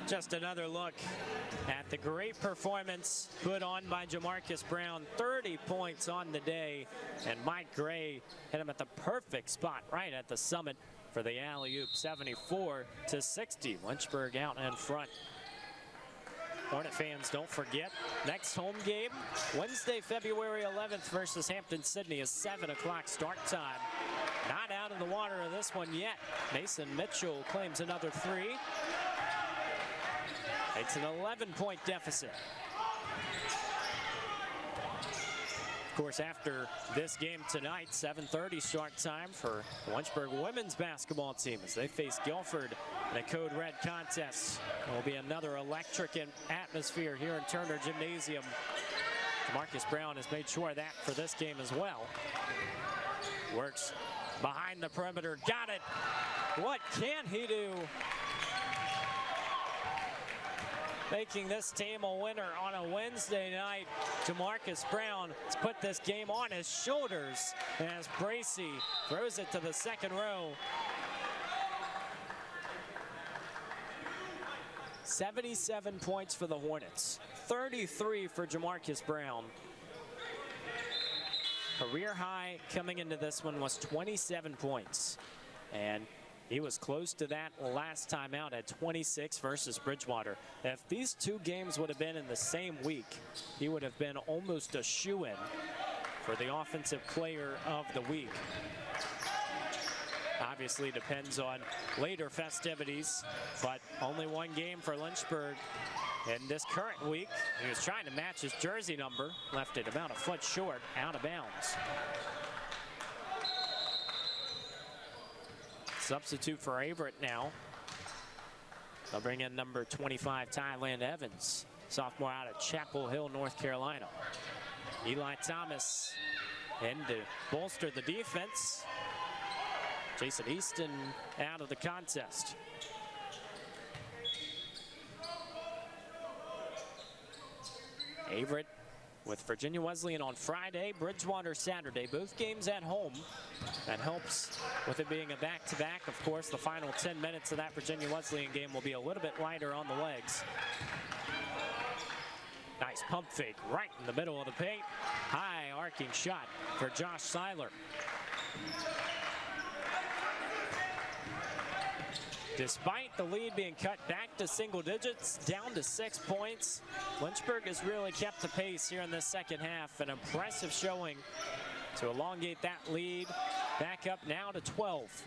Just another look at the great performance put on by Jamarcus Brown. 30 points on the day, and Mike Gray hit him at the perfect spot right at the summit for the alley-oop. 74-60. Lynchburg out in front. Hornet fans, don't forget, next home game, Wednesday, February 11th versus Hampton-Sydney, is 7 o'clock start time. Not out of the water of this one yet. Mason Mitchell claims another three. It's an 11-point deficit. Of course, after this game tonight, 7:30 start time for the Lynchburg women's basketball team as they face Guilford in a Code Red contest. There will be another electric atmosphere here in Turner Gymnasium. Marcus Brown has made sure of that for this game as well. Works behind the perimeter, got it. What can he do? Making this team a winner on a Wednesday night. Jamarcus Brown has put this game on his shoulders as Bracey throws it to the second row. 77 points for the Hornets, 33 for Jamarcus Brown. Career high coming into this one was 27 points, and he was close to that last time out at 26 versus Bridgewater. If these two games would have been in the same week, he would have been almost a shoo-in for the offensive player of the week. Obviously depends on later festivities, but only one game for Lynchburg in this current week. He was trying to match his jersey number, left it about a foot short, out of bounds. Substitute for Averett now. They'll bring in number 25, Tyland Evans, sophomore out of Chapel Hill, North Carolina. Eli Thomas in to bolster the defense. Jason Easton out of the contest. Averett with Virginia Wesleyan on Friday, Bridgewater Saturday, both games at home. That helps with it being a back-to-back. Of course, the final 10 minutes of that Virginia Wesleyan game will be a little bit lighter on the legs. Nice pump fake right in the middle of the paint. High arcing shot for Josh Seiler. Despite the lead being cut back to single digits, down to 6 points, Lynchburg has really kept the pace here in this second half. An impressive showing to elongate that lead. Back up now to 12.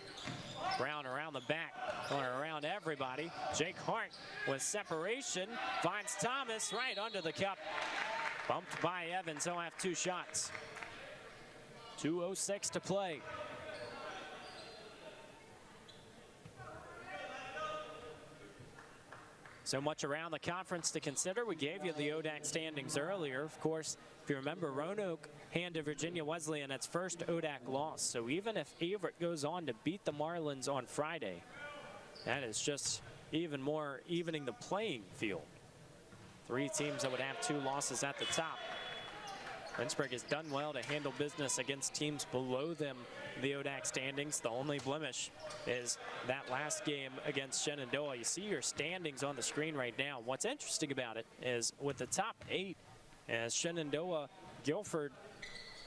Brown around the back, going around everybody. Jake Hart with separation, finds Thomas right under the cup. Bumped by Evans, he'll have two shots. 2:06 to play. So much around the conference to consider. We gave you the ODAC standings earlier. Of course, if you remember, Roanoke handed Virginia Wesleyan its first ODAC loss. So even if Averett goes on to beat the Marlins on Friday, that is just even more evening the playing field. Three teams that would have two losses at the top. Lynchburg has done well to handle business against teams below them in the ODAC standings. The only blemish is that last game against Shenandoah. You see your standings on the screen right now. What's interesting about it is with the top 8, as Shenandoah, Guilford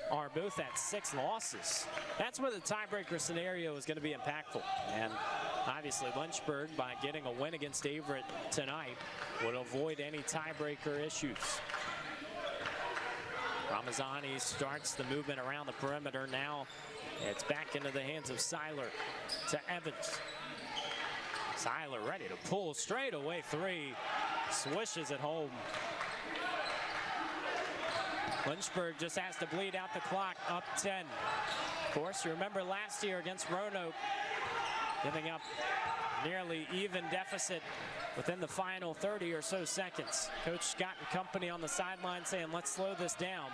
are both at 6 losses. That's where the tiebreaker scenario is going to be impactful. And obviously Lynchburg, by getting a win against Averett tonight, would avoid any tiebreaker issues. Ramazani starts the movement around the perimeter. Now it's back into the hands of Seiler to Evans. Seiler ready to pull straight away three. Swishes it home. Lynchburg just has to bleed out the clock, up 10. Of course, you remember last year against Roanoke, giving up nearly even deficit within the final 30 or so seconds. Coach Scott and company on the sideline saying, let's slow this down.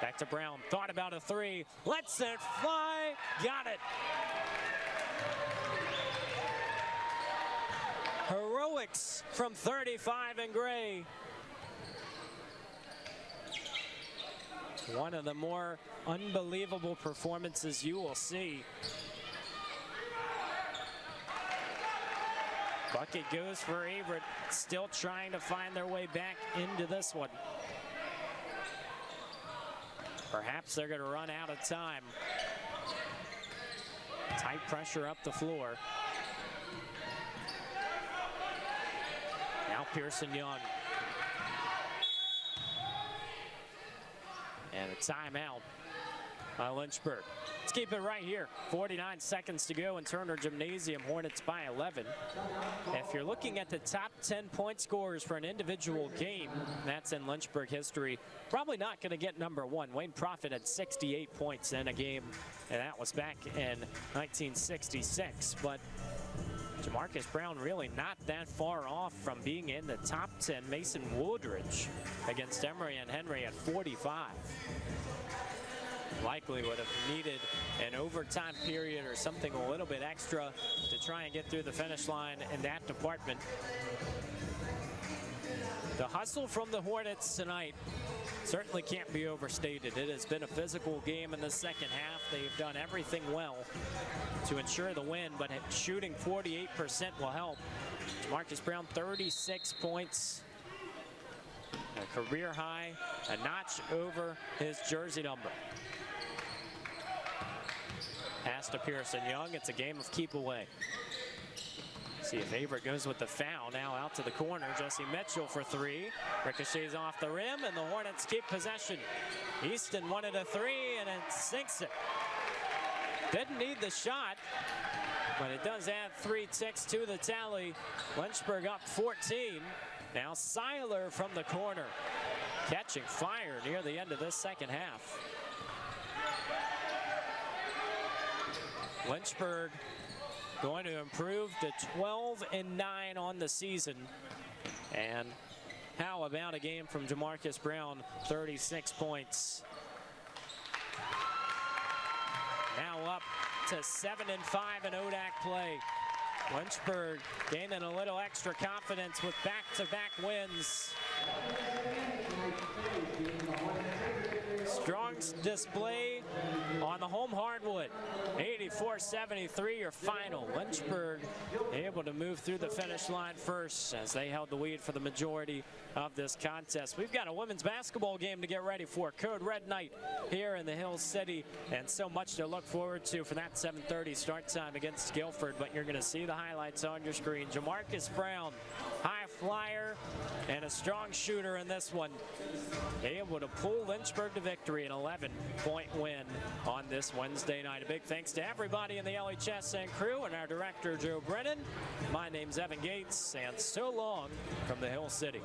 Back to Brown, thought about a three, lets it fly, got it. Heroics from 35 in gray. One of the more unbelievable performances you will see. Bucket goes for Averett, still trying to find their way back into this one. Perhaps they're going to run out of time. Tight pressure up the floor. Now Pearson Young. And a timeout by Lynchburg. Let's keep it right here. 49 seconds to go in Turner Gymnasium. Hornets by 11. If you're looking at the top 10 point scorers for an individual game, that's in Lynchburg history. Probably not going to get number one. Wayne Profit had 68 points in a game, and that was back in 1966. But Jamarcus Brown really not that far off from being in the top 10. Mason Woodridge against Emory and Henry at 45. Likely would have needed an overtime period or something a little bit extra to try and get through the finish line in that department. The hustle from the Hornets tonight certainly can't be overstated. It has been a physical game in the second half. They've done everything well to ensure the win, but shooting 48% will help. Jamarcus Brown, 36 points. A career high, a notch over his jersey number. Pass to Pearson Young. It's a game of keep away. See if Averett goes with the foul. Now out to the corner. Jesse Mitchell for three. Ricochets off the rim, and the Hornets keep possession. Easton wanted a three, and it sinks it. Didn't need the shot, but it does add 3 ticks to the tally. Lynchburg up 14. Now Seiler from the corner, catching fire near the end of this second half. Lynchburg going to improve to 12-9 on the season. And how about a game from Jamarcus Brown, 36 points. Now up to 7-5 in ODAC play. Lynchburg gaining a little extra confidence with back-to-back wins. Strong display on the home hardwood. 84-73 your final. Lynchburg able to move through the finish line first as they held the lead for the majority of this contest. We've got a women's basketball game to get ready for. Code Red Night here in the Hill City, and so much to look forward to for that 7:30 start time against Guilford. But you're going to see the highlights on your screen. Jamarcus Brown, high flyer and a strong shooter in this one, able to pull Lynchburg to victory, an 11-point win on this Wednesday night. A big thanks to everybody in the LHS and crew and our director, Joe Brennan. My name's Evan Gates, and so long from the Hill City.